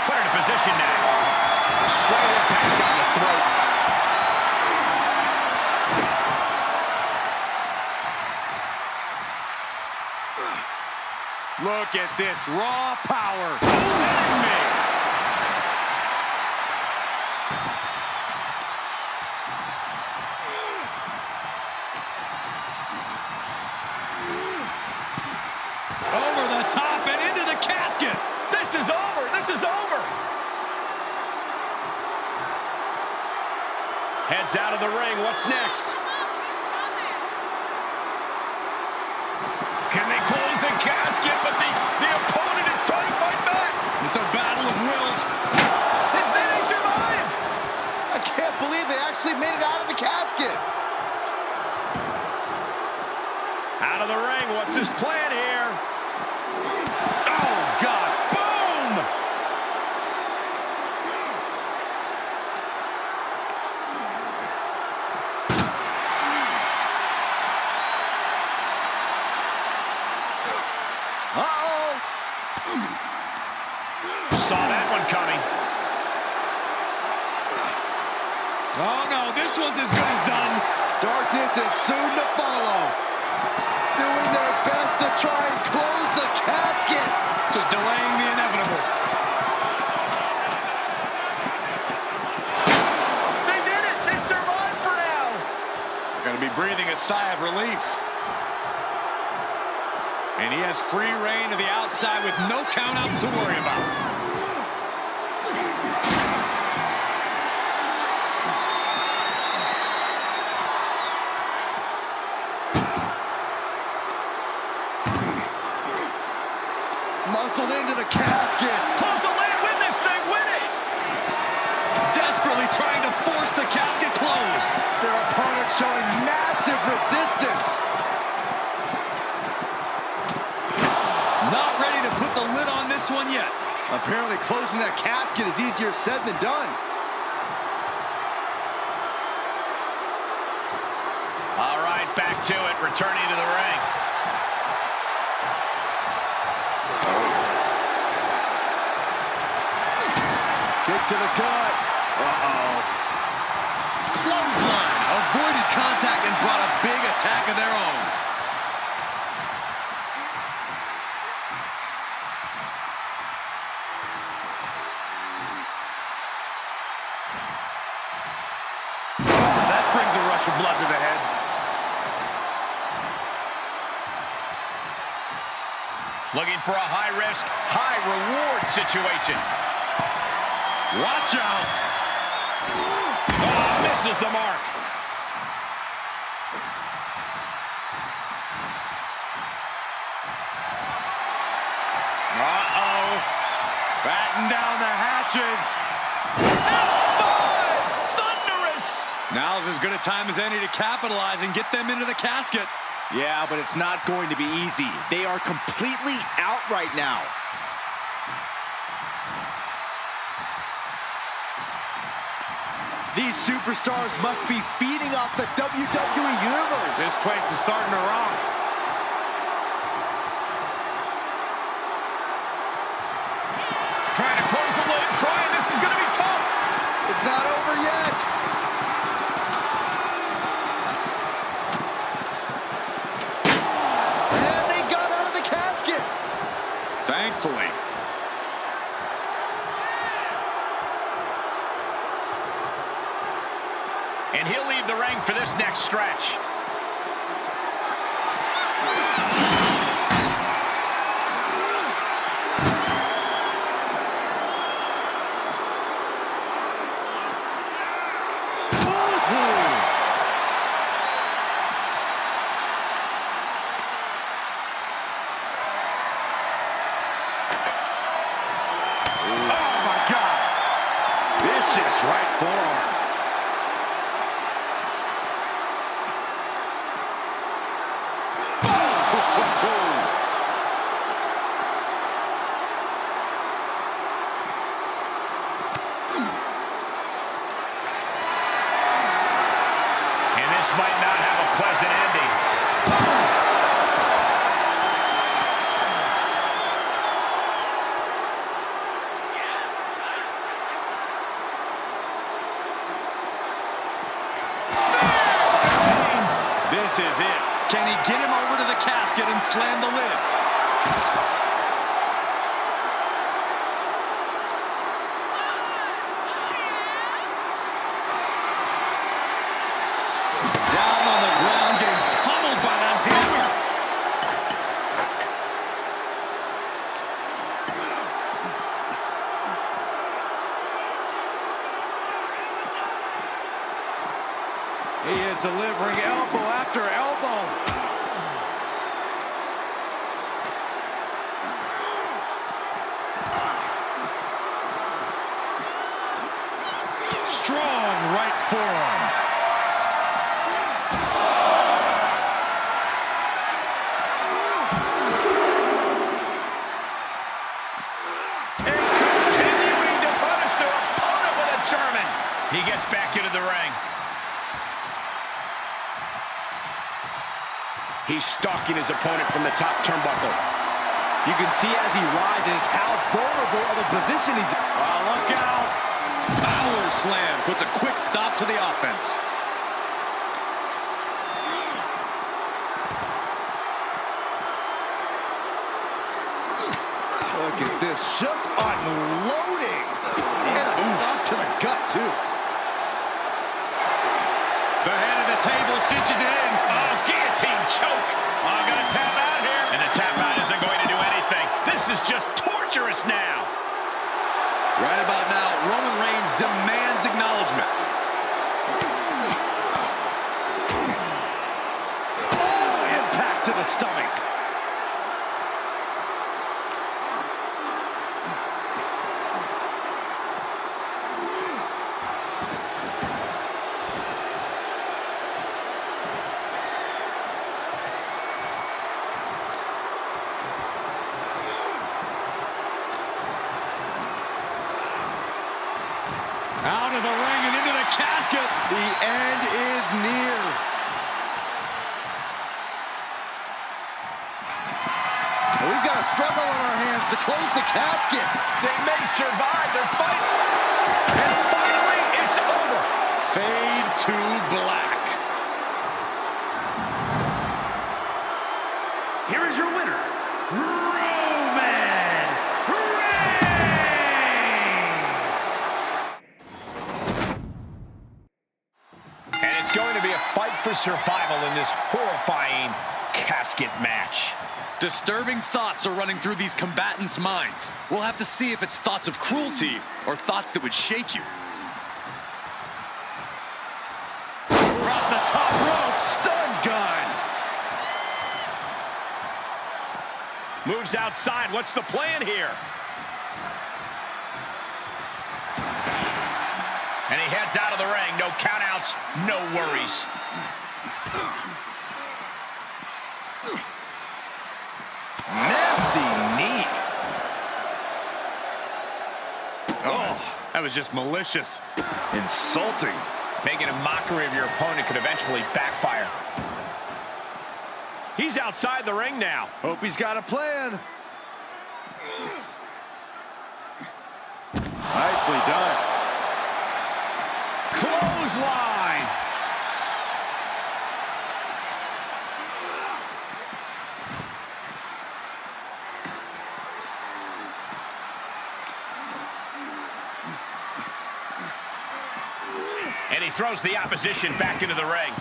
Put it in position now. Straight impact down the throat. Look at this raw power. Kidding me? Over the top and into the casket. This is over. This is over. Heads out of the ring. What's next? Can they close the casket? But the opponent Out of the ring, what's his plan here? Oh, God. Boom! Uh-oh! Saw that one coming. Oh, no, this one's as good as done. Darkness is soon to follow. Doing their best to try and close the casket. Just delaying the inevitable. They did it! They survived for now! They're going to be breathing a sigh of relief. And he has free reign to the outside with no countouts to worry about. Muscled into the casket. Close the lane, win this thing, win it! Desperately trying to force the casket closed. Their opponent showing massive resistance. Not ready to put the lid on this one yet. Apparently closing that casket is easier said than done. All right, back to it, returning to the ring. Kick to the gut. Uh-oh. Clothesline. Avoided contact and brought a big attack of their own. That brings a rush of blood to the head. Looking for a high-risk, high-reward situation. Watch out. Oh, misses the mark. Uh-oh. Batten down the hatches. F5! Thunderous! Now's as good a time as any to capitalize and get them into the casket. Yeah, but it's not going to be easy. They are completely out right now. These superstars must be feeding off the WWE Universe. This place is starting to rock. Trying to close the lid, trying. This is going to be tough. It's not over yet. And they got out of the casket. Thankfully. And he'll leave the ring for this next stretch. Oh, my God. Vicious right forearm. And this might not have a pleasant ending. This is it. Can he get him over to the casket and slam the lid? Down on the ground, getting pummeled by that hammer. He is delivering elbow after elbow. Strong right forearm. He's stalking his opponent from the top turnbuckle. You can see as he rises how vulnerable of a position he's in. Oh, look out. Power slam puts a quick stop to the offense. Look at this, just unloading. And a stop to the gut, too. The head of the table cinches it in. Oh, guillotine choke. I'm going to tap out here. And the tap out isn't going to do anything. This is just torturous now. Right about now, Roman Reigns demands acknowledgement. Oh, impact to the stomach. Out of the ring and into the casket. The end is near. We've got a struggle on our hands to close the casket. They may survive. They're fighting. And finally, it's over. Fade to black. Here is your winner, Roman Reigns. And it's going to be a fight for survival in this horrifying casket match. Disturbing thoughts are running through these combatants' minds. We'll have to see if it's thoughts of cruelty or thoughts that would shake you. Across the top rope, stun gun. Moves outside. What's the plan here? And he heads out of the ring. No countouts, no worries. Nasty knee. Oh, that was just malicious. Insulting. Making a mockery of your opponent could eventually backfire. He's outside the ring now. Hope he's got a plan. Nicely done. Clothesline. And he throws the opposition back into the ring.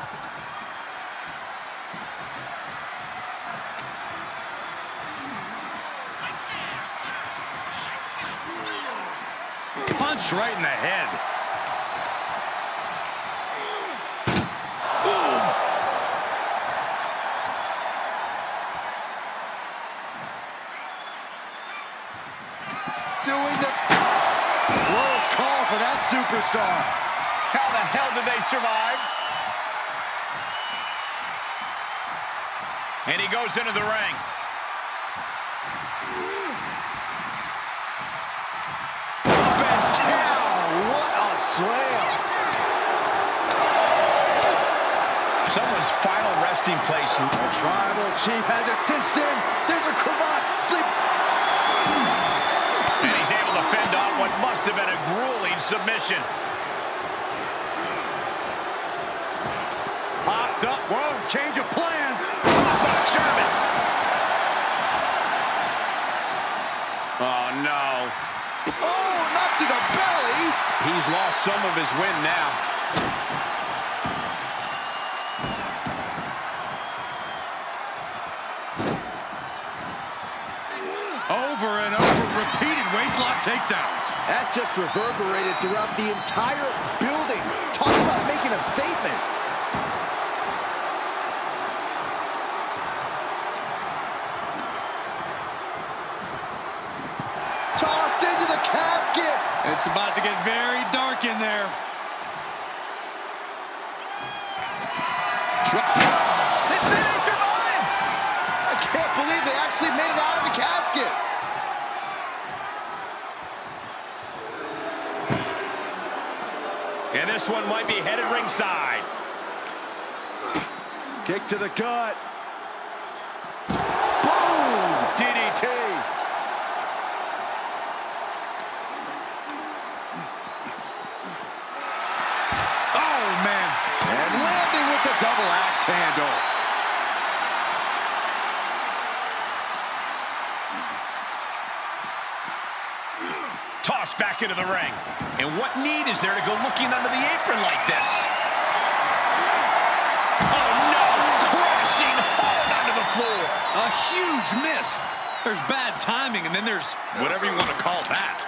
Punch right in the head. Doing the close call for that superstar. How the hell did they survive? And he goes into the ring. Up and down. What a slam. Someone's final resting place. The tribal chief has it cinched in. There's a cravat. Sleep. And he's able to fend off what must have been a grueling submission. Popped up. Whoa, change of plans. Top by German. Oh, no. Oh, not to the belly. He's lost some of his wind now. Over and over, repeated waistlock takedowns. That just reverberated throughout the entire building. Talk about making a statement. Tossed into the casket. It's about to get very dark in there. They survived. I can't believe they actually made it out of the casket. And this one might be headed ringside. Kick to the gut. handle. Tossed back into the ring. And what need is there to go looking under the apron like this? Oh, no! Crashing hard onto the floor. A huge miss. There's bad timing, and then there's whatever you want to call that.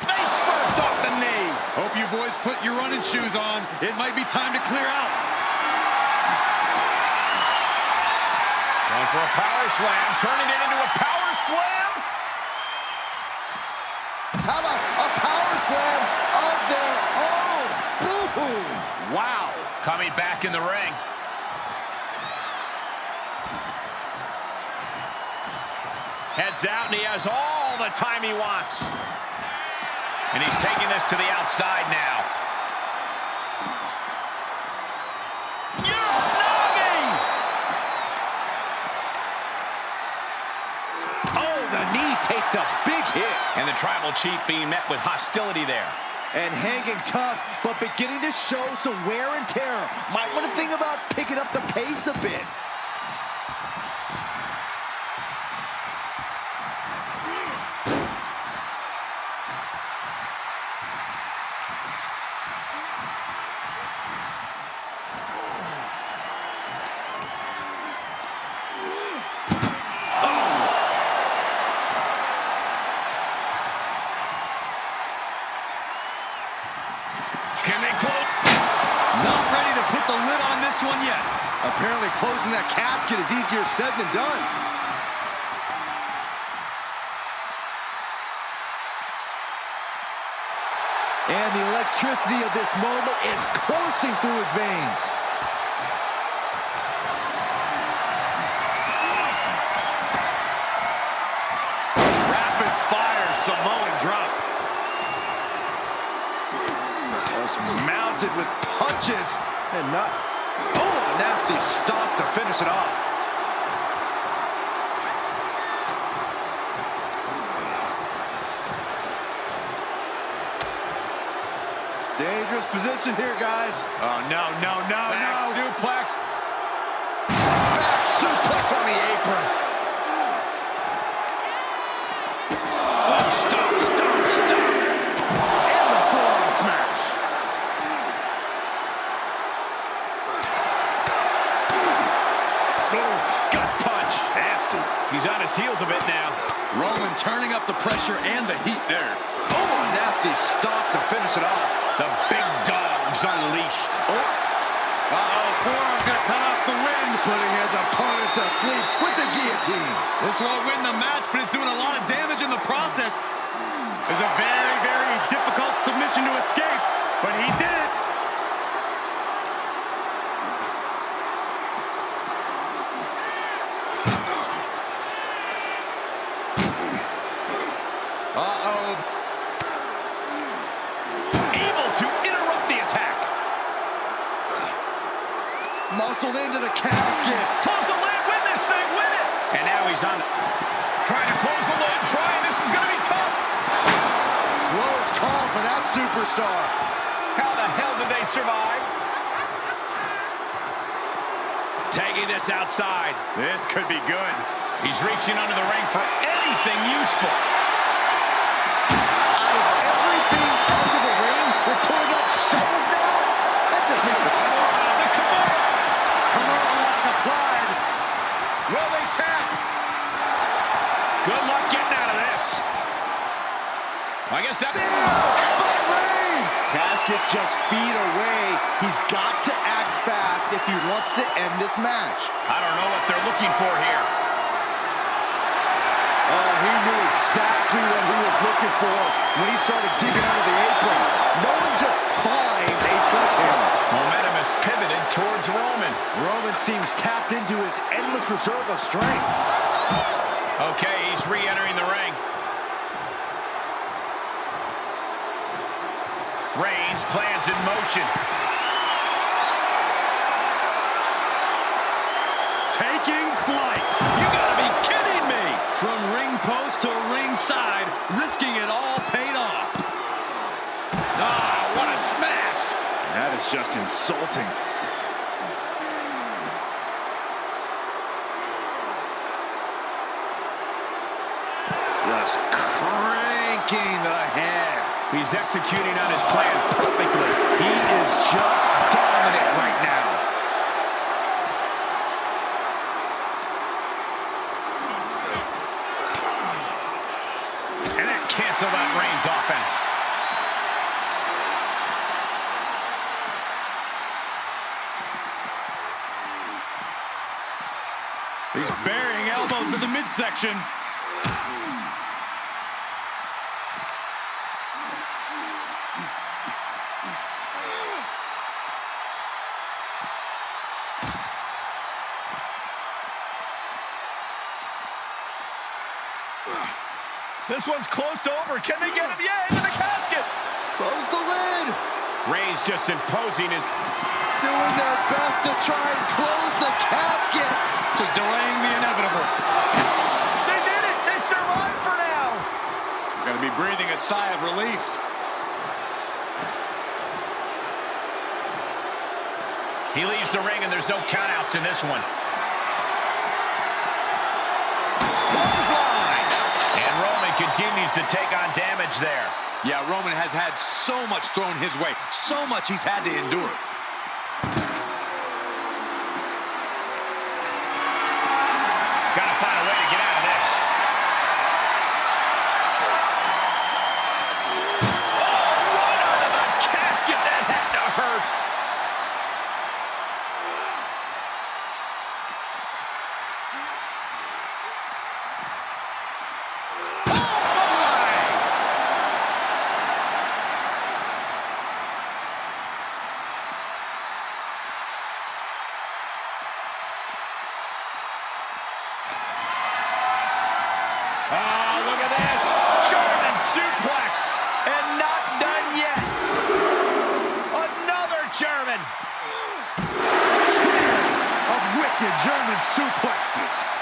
Face first off the knee. Hope you boys put your running shoes on. It might be time to clear out. Going for a power slam, turning it into a power slam. How about a power slam of their own? Boom! Wow. Coming back in the ring. Heads out, and he has all the time he wants. And he's taking this to the outside now. Oh, the knee takes a big hit. And the Tribal Chief being met with hostility there. And hanging tough, but beginning to show some wear and tear. Might want to think about picking up the pace a bit. Can they close? Not ready to put the lid on this one yet. Apparently closing that casket is easier said than done. And the electricity of this moment is coursing through his veins. Rapid fire Samoan drop. Mounted with punches and not... Oh, a nasty stop to finish it off. Dangerous position here, guys. Oh, no. Back suplex. Back suplex on the apron. Oh, stop. And the forearm smash. Oof, gut punch. Nasty. He's on his heels a bit now. Roman turning up the pressure and the heat there. Oh, a nasty stop to finish it off. The big dog's unleashed. Uh-oh, forearm's gonna cut off the wind. Putting his opponent to sleep with the guillotine. This won't win the match, but it's doing a lot of damage in the process. It's a very, very difficult submission to escape, but he did it. Uh-oh. Able to interrupt the attack. Muscled into the casket. Close the lid, win this thing, win it. And now he's on. Trying to close the lid, this is going to be tough. Close call for that superstar. How the hell did they survive? Taking this outside. This could be good. He's reaching under the ring for anything useful. Out of everything under the ring, we're pulling out shovels now? That just makes the Kimura lock applied. Will they tap? Good luck getting out of this. I guess that... Casket's just feet away. He's got to act fast if he wants to end this match. I don't know what they're looking for here. Oh, he knew exactly what he was looking for when he started digging under the apron. No one just finds a sledgehammer. Momentum has pivoted towards Roman. Roman seems tapped into his endless reserve of strength. Okay, he's re-entering the ring. Reigns plans in motion. Taking flight. You gotta be kidding me! From ring post to ringside, risking it all paid off. Ah, what a smash! That is just insulting. Just cranking the head. He's executing on his plan perfectly. He is just dominant right now. And that canceled out Reigns' offense. He's burying elbows in the midsection. This one's close to over. Can they get him? Yeah, into the casket. Close the lid. Reigns just imposing his... Doing their best to try and close the casket. Just delaying the inevitable. They did it. They survived for now. Gonna be breathing a sigh of relief. He leaves the ring, and there's no countouts in this one. Clothesline. And Roman continues to take on damage there. Yeah, Roman has had so much thrown his way. So much he's had to endure. Gotta find a way to get out of this. Oh, right under the casket. That had to hurt. Oh, look at this. German suplex. And not done yet. Another German. Trio of wicked German suplexes.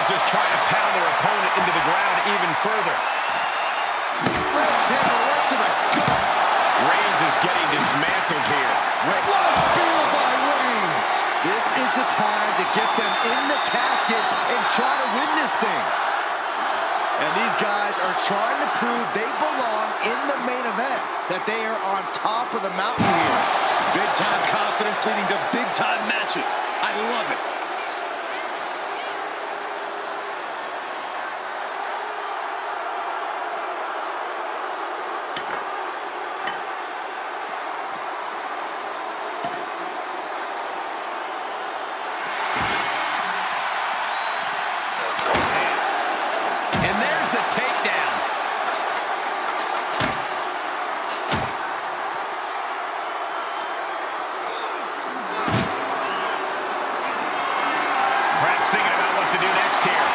Just trying to pound their opponent into the ground even further. Left hand right to the gut. Reigns is getting dismantled here. What a spear by Reigns. This is the time to get them in the casket and try to win this thing. And these guys are trying to prove they belong in the main event, that they are on top of the mountain here. Big-time confidence leading to big-time matches. I love it. And there's the takedown. Perhaps thinking about what to do next here.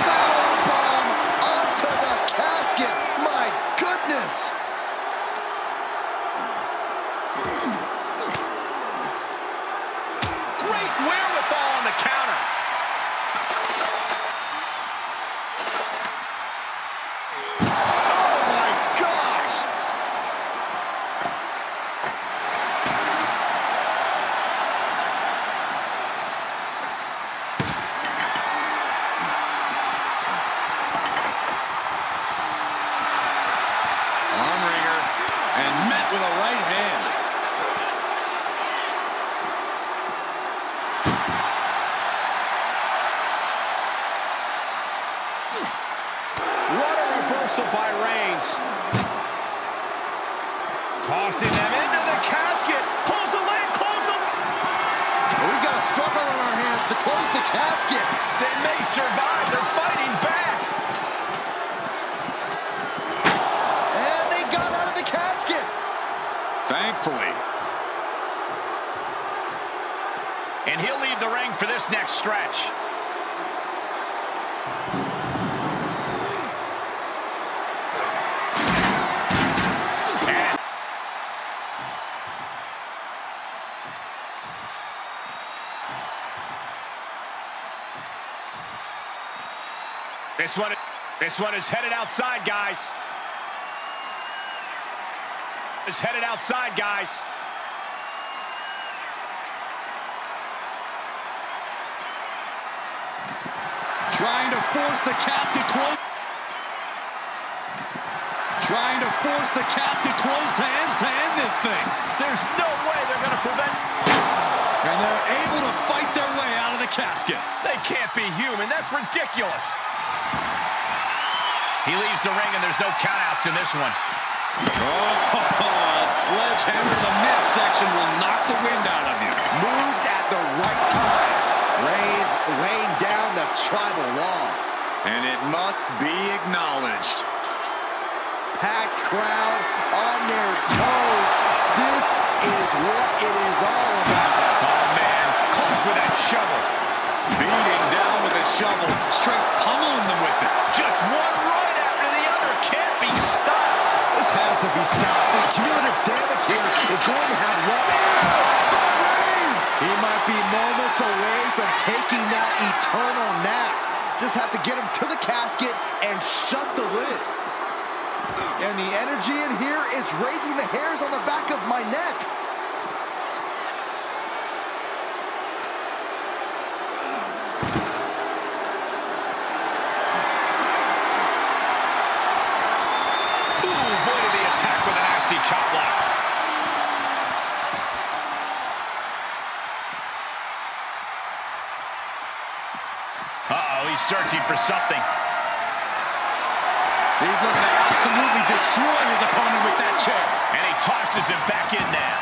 Powerbomb onto the casket. My goodness. Great wherewithal on the counter. Oh my gosh. Arm wringer and met with a right hand. What a reversal by Reigns. Tossing them into the casket. Close the lid, close the... We got a struggle on our hands to close the casket. They may survive. They're fighting back. And they got out of the casket. Thankfully. And he'll leave the ring for this next stretch. This one is headed outside, guys. It's headed outside, guys. Trying to force the casket close. Trying to force the casket closed hands to end this thing. There's no way they're going to prevent. And they're able to fight their way out of the casket. They can't be human. That's ridiculous. He leaves the ring, and there's no countouts in this one. Oh, a sledgehammer to the midsection will knock the wind out of you. Moved at the right time. Reigns laying down the tribal law. And it must be acknowledged. Packed crowd on their toes. This is what it is all about. Oh, man. Close with that shovel. Beating down with a shovel. Straight pummeling them with it. Just one right after the other. Can't be stopped. This has to be stopped. The cumulative damage here is going to have long. He might be moments away from taking that eternal nap. Just have to get him to the casket and shut the lid. And the energy in here is raising the hairs on the back of my neck. Ooh, avoided the attack with a nasty chop block. Uh-oh, he's searching for something. He's looking to absolutely destroy his opponent with that chair. And he tosses him back in now.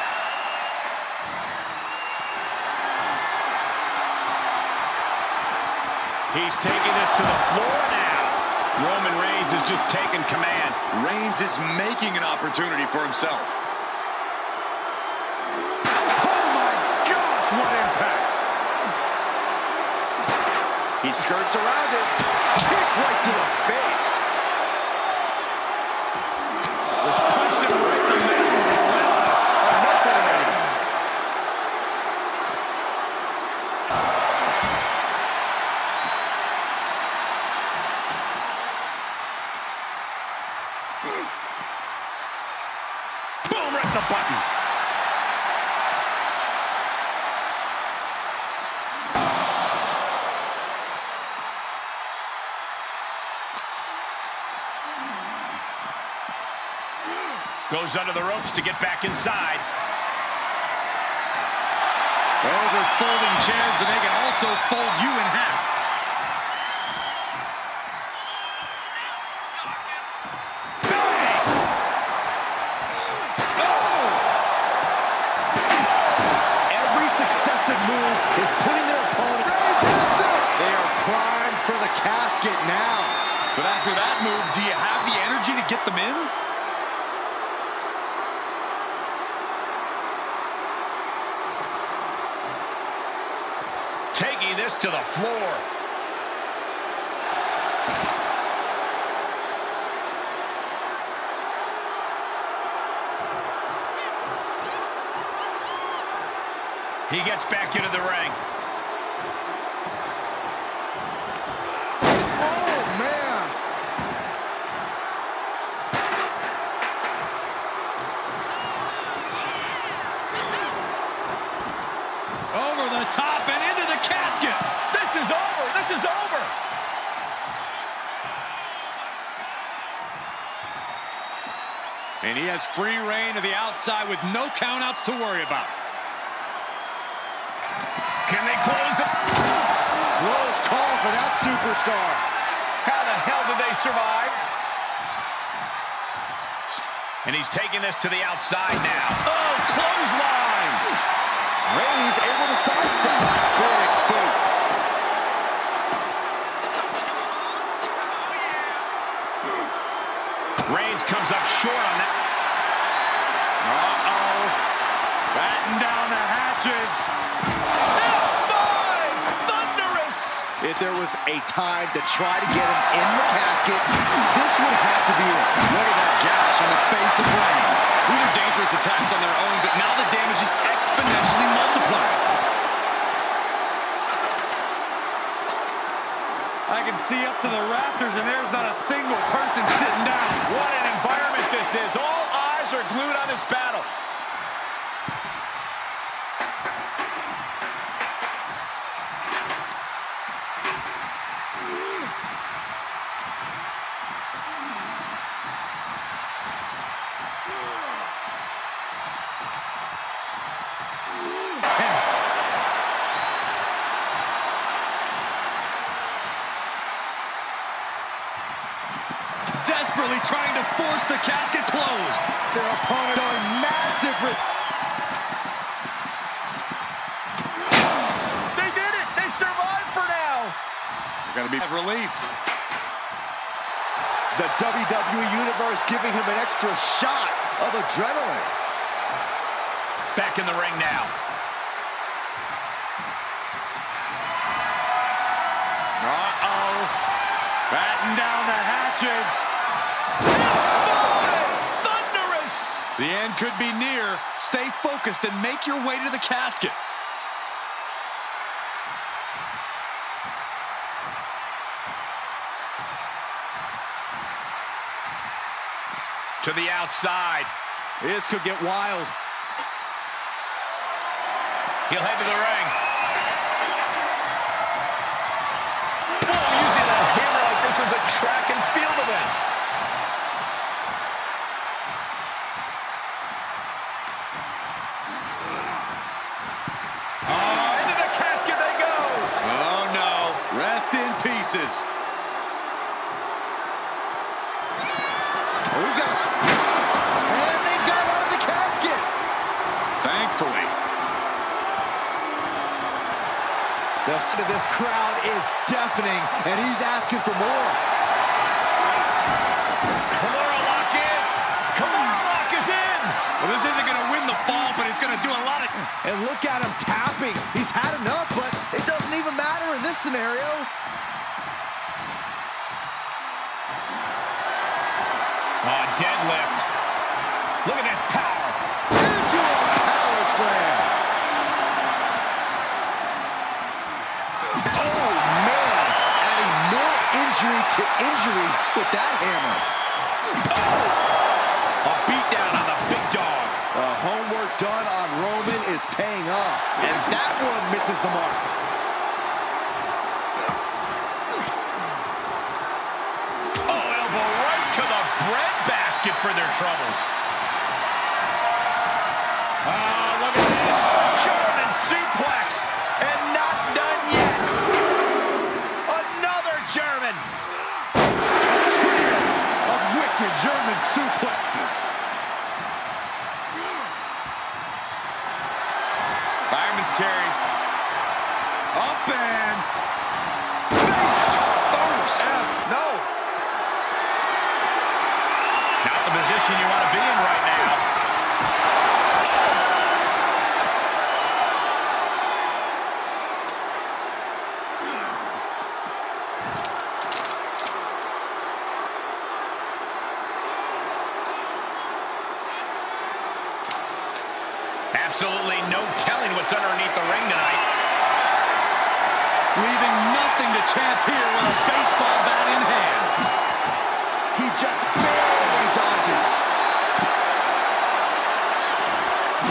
He's taking this to the floor now. Roman Reigns has just taken command. Reigns is making an opportunity for himself. Oh my gosh, what impact! He skirts around it. Kick right to the face. Just punched him right in the middle. Relentless. Enough already. Boom, right in the button. Goes under the ropes to get back inside. Those are folding chairs, but they can also fold you in half. Every successive move is putting their opponent. Reigns hits it. They are primed for the casket now. But after that move, do you have the energy to get them in? Taking this to the floor. He gets back into the ring. Oh, man. Over the top and into the casket. This is over. This is over. And he has free reign to the outside with no countouts to worry about. Can they close it? Close call for that superstar. How the hell did they survive? And he's taking this to the outside now. Oh, clothesline! Reigns able to sidestep. Big boot. Reigns comes up short on that. Uh-oh. Batten down the hatches. F5! Thunderous! If there was a time to try to get him in the casket, this would have to be it. Look at that gash on the face of Reigns. These are dangerous attacks on their own, but now the damage is exponentially multiplied. I can see up to the rafters, and there's not a single person sitting down. What an environment this is. All eyes are glued on this battle. Desperately trying to force the casket closed. Their opponent showing massive risk. They did it. They survived for now. Gotta be relief. The WWE Universe giving him an extra shot of adrenaline. Back in the ring now. Uh-oh. Batten down the hatches. Thunderous. The end could be near. Stay focused and make your way to the casket. To the outside. This could get wild. He'll head to the ring. Oh, using a hammer like this was a track and field event. Into the casket they go. Oh, no. Rest in pieces. Oh, gosh. And they got out of the casket. Thankfully. The sound of this crowd is deafening, and he's asking for more. Kimura lock in. Kimura lock is in. Well, this isn't going to win the fall, but it's going to do a lot of... And look at him tapping. He's had enough, but it doesn't even matter in this scenario. Deadlift. Look at this power. Into a power slam. Oh, man. Adding more injury to injury with that hammer. A beatdown on the big dog. The homework done on Roman is paying off. And that one misses the mark. Oh, elbow right to the breadbasket for their troubles. Look at this. German suplex. And not done yet. Another German. Trio of wicked German suplexes. Fireman's carry. Up and... face first. No. Not the position you want to be in right now. Absolutely no telling what's underneath the ring tonight. Leaving nothing to chance here with a baseball bat in hand. He just barely dodges.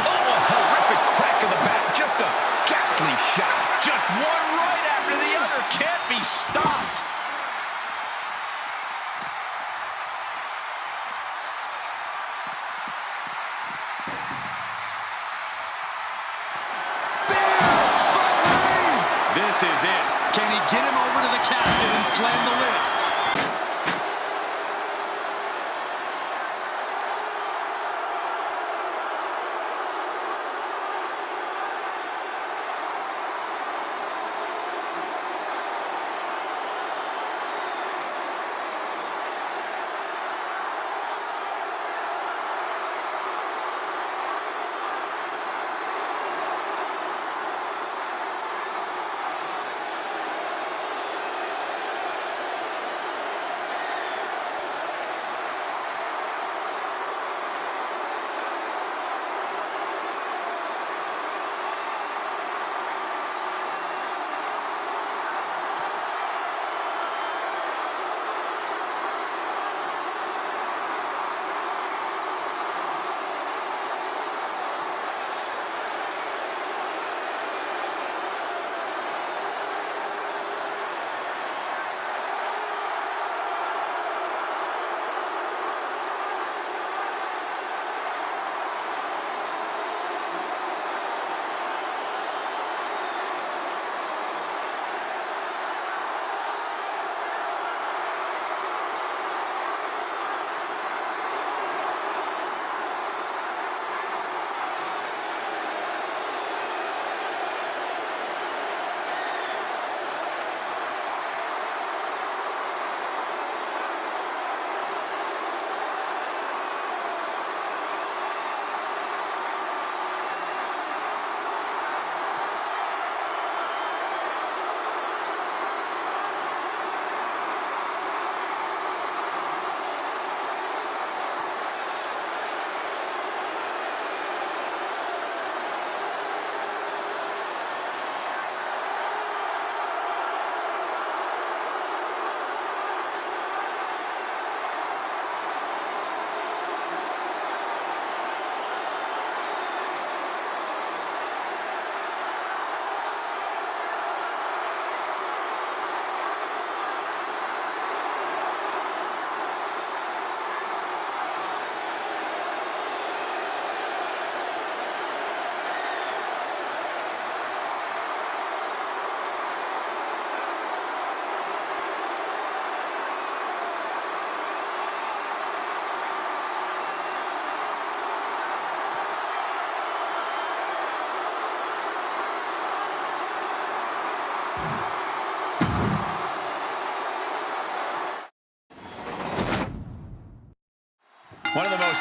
Oh, a horrific crack of the bat. Just a ghastly shot. Just one right after the other. Can't be stopped. This is it. Can he get him over to the casket and slam the lid?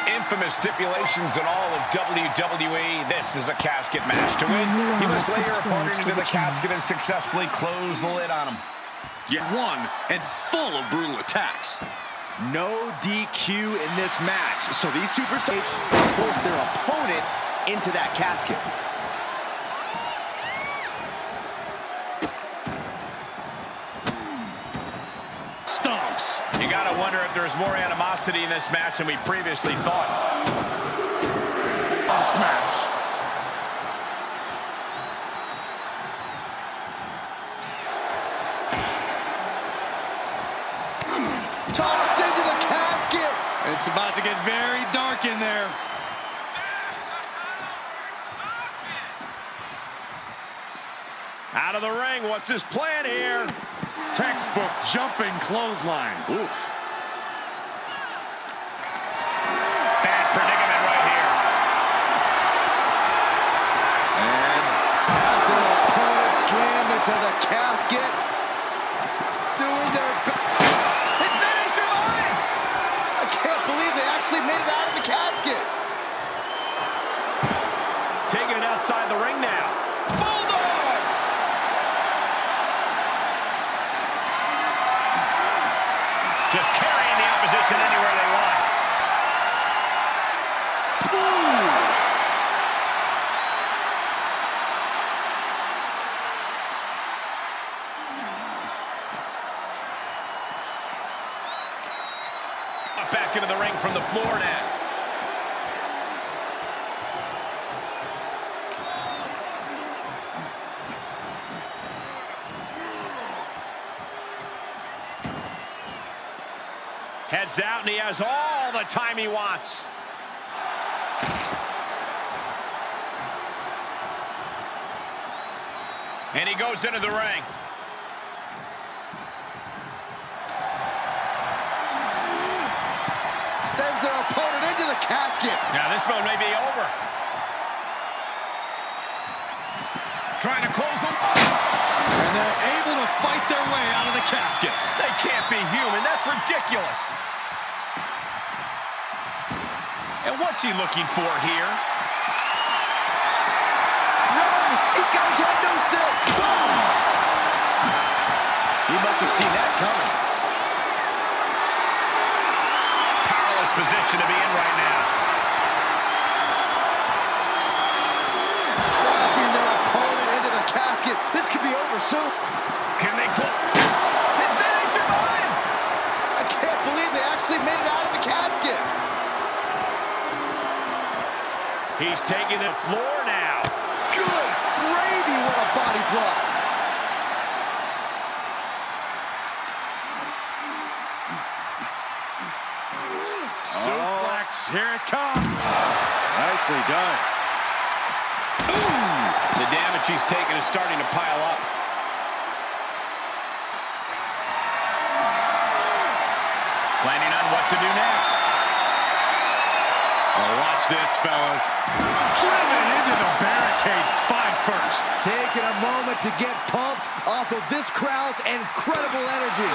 infamous stipulations in all of WWE, this is a casket match. To win, you must lay your opponent into the casket and successfully close the lid on him. Yet one and full of brutal attacks. No DQ in this match, so these superstars force their opponent into that casket. Stomps. You gotta wonder if there's more animosity in this match than we previously thought. Smash. Tossed into the casket. It's about to get very dark in there. Out of the ring, what's his plan here? Textbook jumping clothesline. Oof. Bad predicament right here. And as their opponent slammed into the casket, doing their best. And then he survived! I can't believe they actually made it out of the casket. Taking it outside the ring now. Bulldog! Just carrying the opposition anywhere they want. Ooh. Back into the ring from the floor now. Heads out, and he has all the time he wants. And he goes into the ring. Sends their opponent into the casket. Now this one may be over. Trying to close them. And they're able to fight their way out of the casket. They can't be human. That's ridiculous. And what's he looking for here? Run! He's got his head no still. Boom! He must have seen that coming. Powerless position to be in right now. Dropping their opponent into the casket. This could be over soon. Can they close? And then they survive! I can't believe they actually made it out of the casket. He's taking the floor now. Good gravy, what a body block. Suplex, here it comes. Nicely done. Ooh! The damage he's taken is starting to pile up. Planning on what to do next. Oh, watch this, fellas. Driven into the barricade spine first. Taking a moment to get pumped off of this crowd's incredible energy.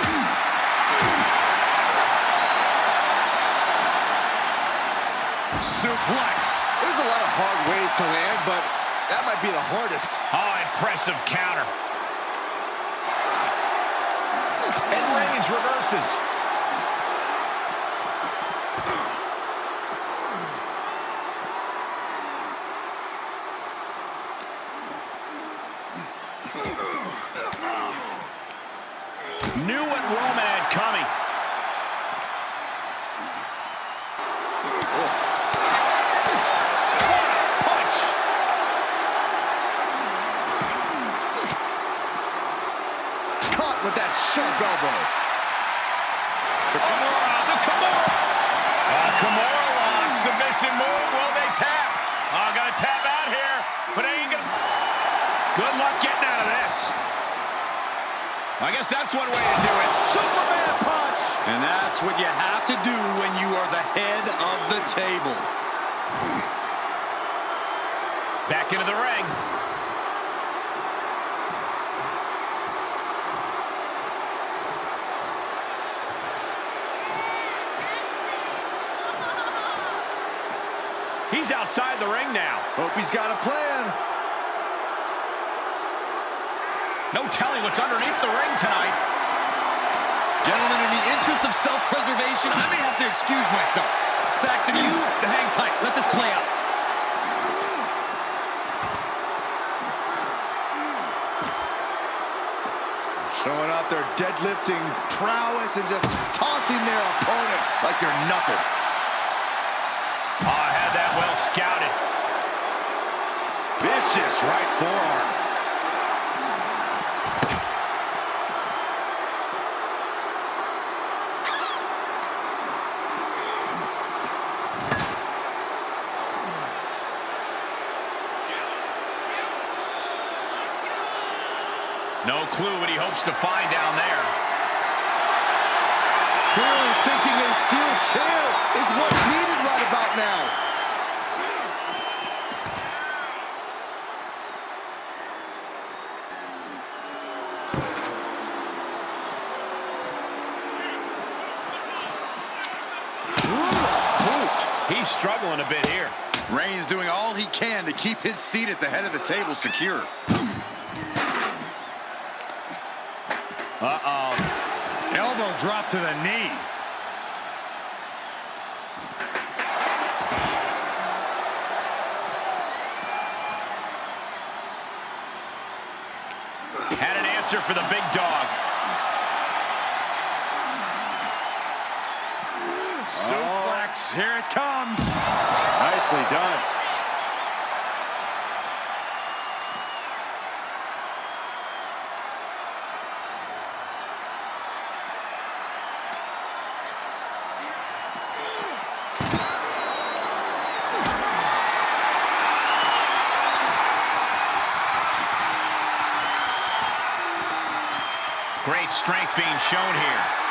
Suplex. There's a lot of hard ways to land, but that might be the hardest. Oh, impressive counter. And Reigns reverses. Knew what Roman had coming. Punch. Caught with that sharp elbow. The Kimura lock. Submission move. Will they tap? Oh, gonna tap out here. But ain't gonna... Good luck getting out of this. I guess that's one way to do it. Superman punch. And that's what you have to do when you are the head of the table. Back into the ring. outside the ring now. Hope he's got a plan. No telling what's underneath the ring tonight. Gentlemen, in the interest of self-preservation, I may have to excuse myself. Saxton, you hang tight. Let this play out. Showing off their deadlifting prowess and just tossing their opponent like they're nothing. Oh, I had that well scouted. Vicious right forearm. No clue what he hopes to find down there. Clearly thinking a steel chair is what's needed right about now. He's struggling a bit here. Reigns doing all he can to keep his seat at the head of the table secure. Uh-oh. Elbow drop to the knee. Had an answer for the big dog. Suplex, here it comes. Nicely done. Great strength being shown here.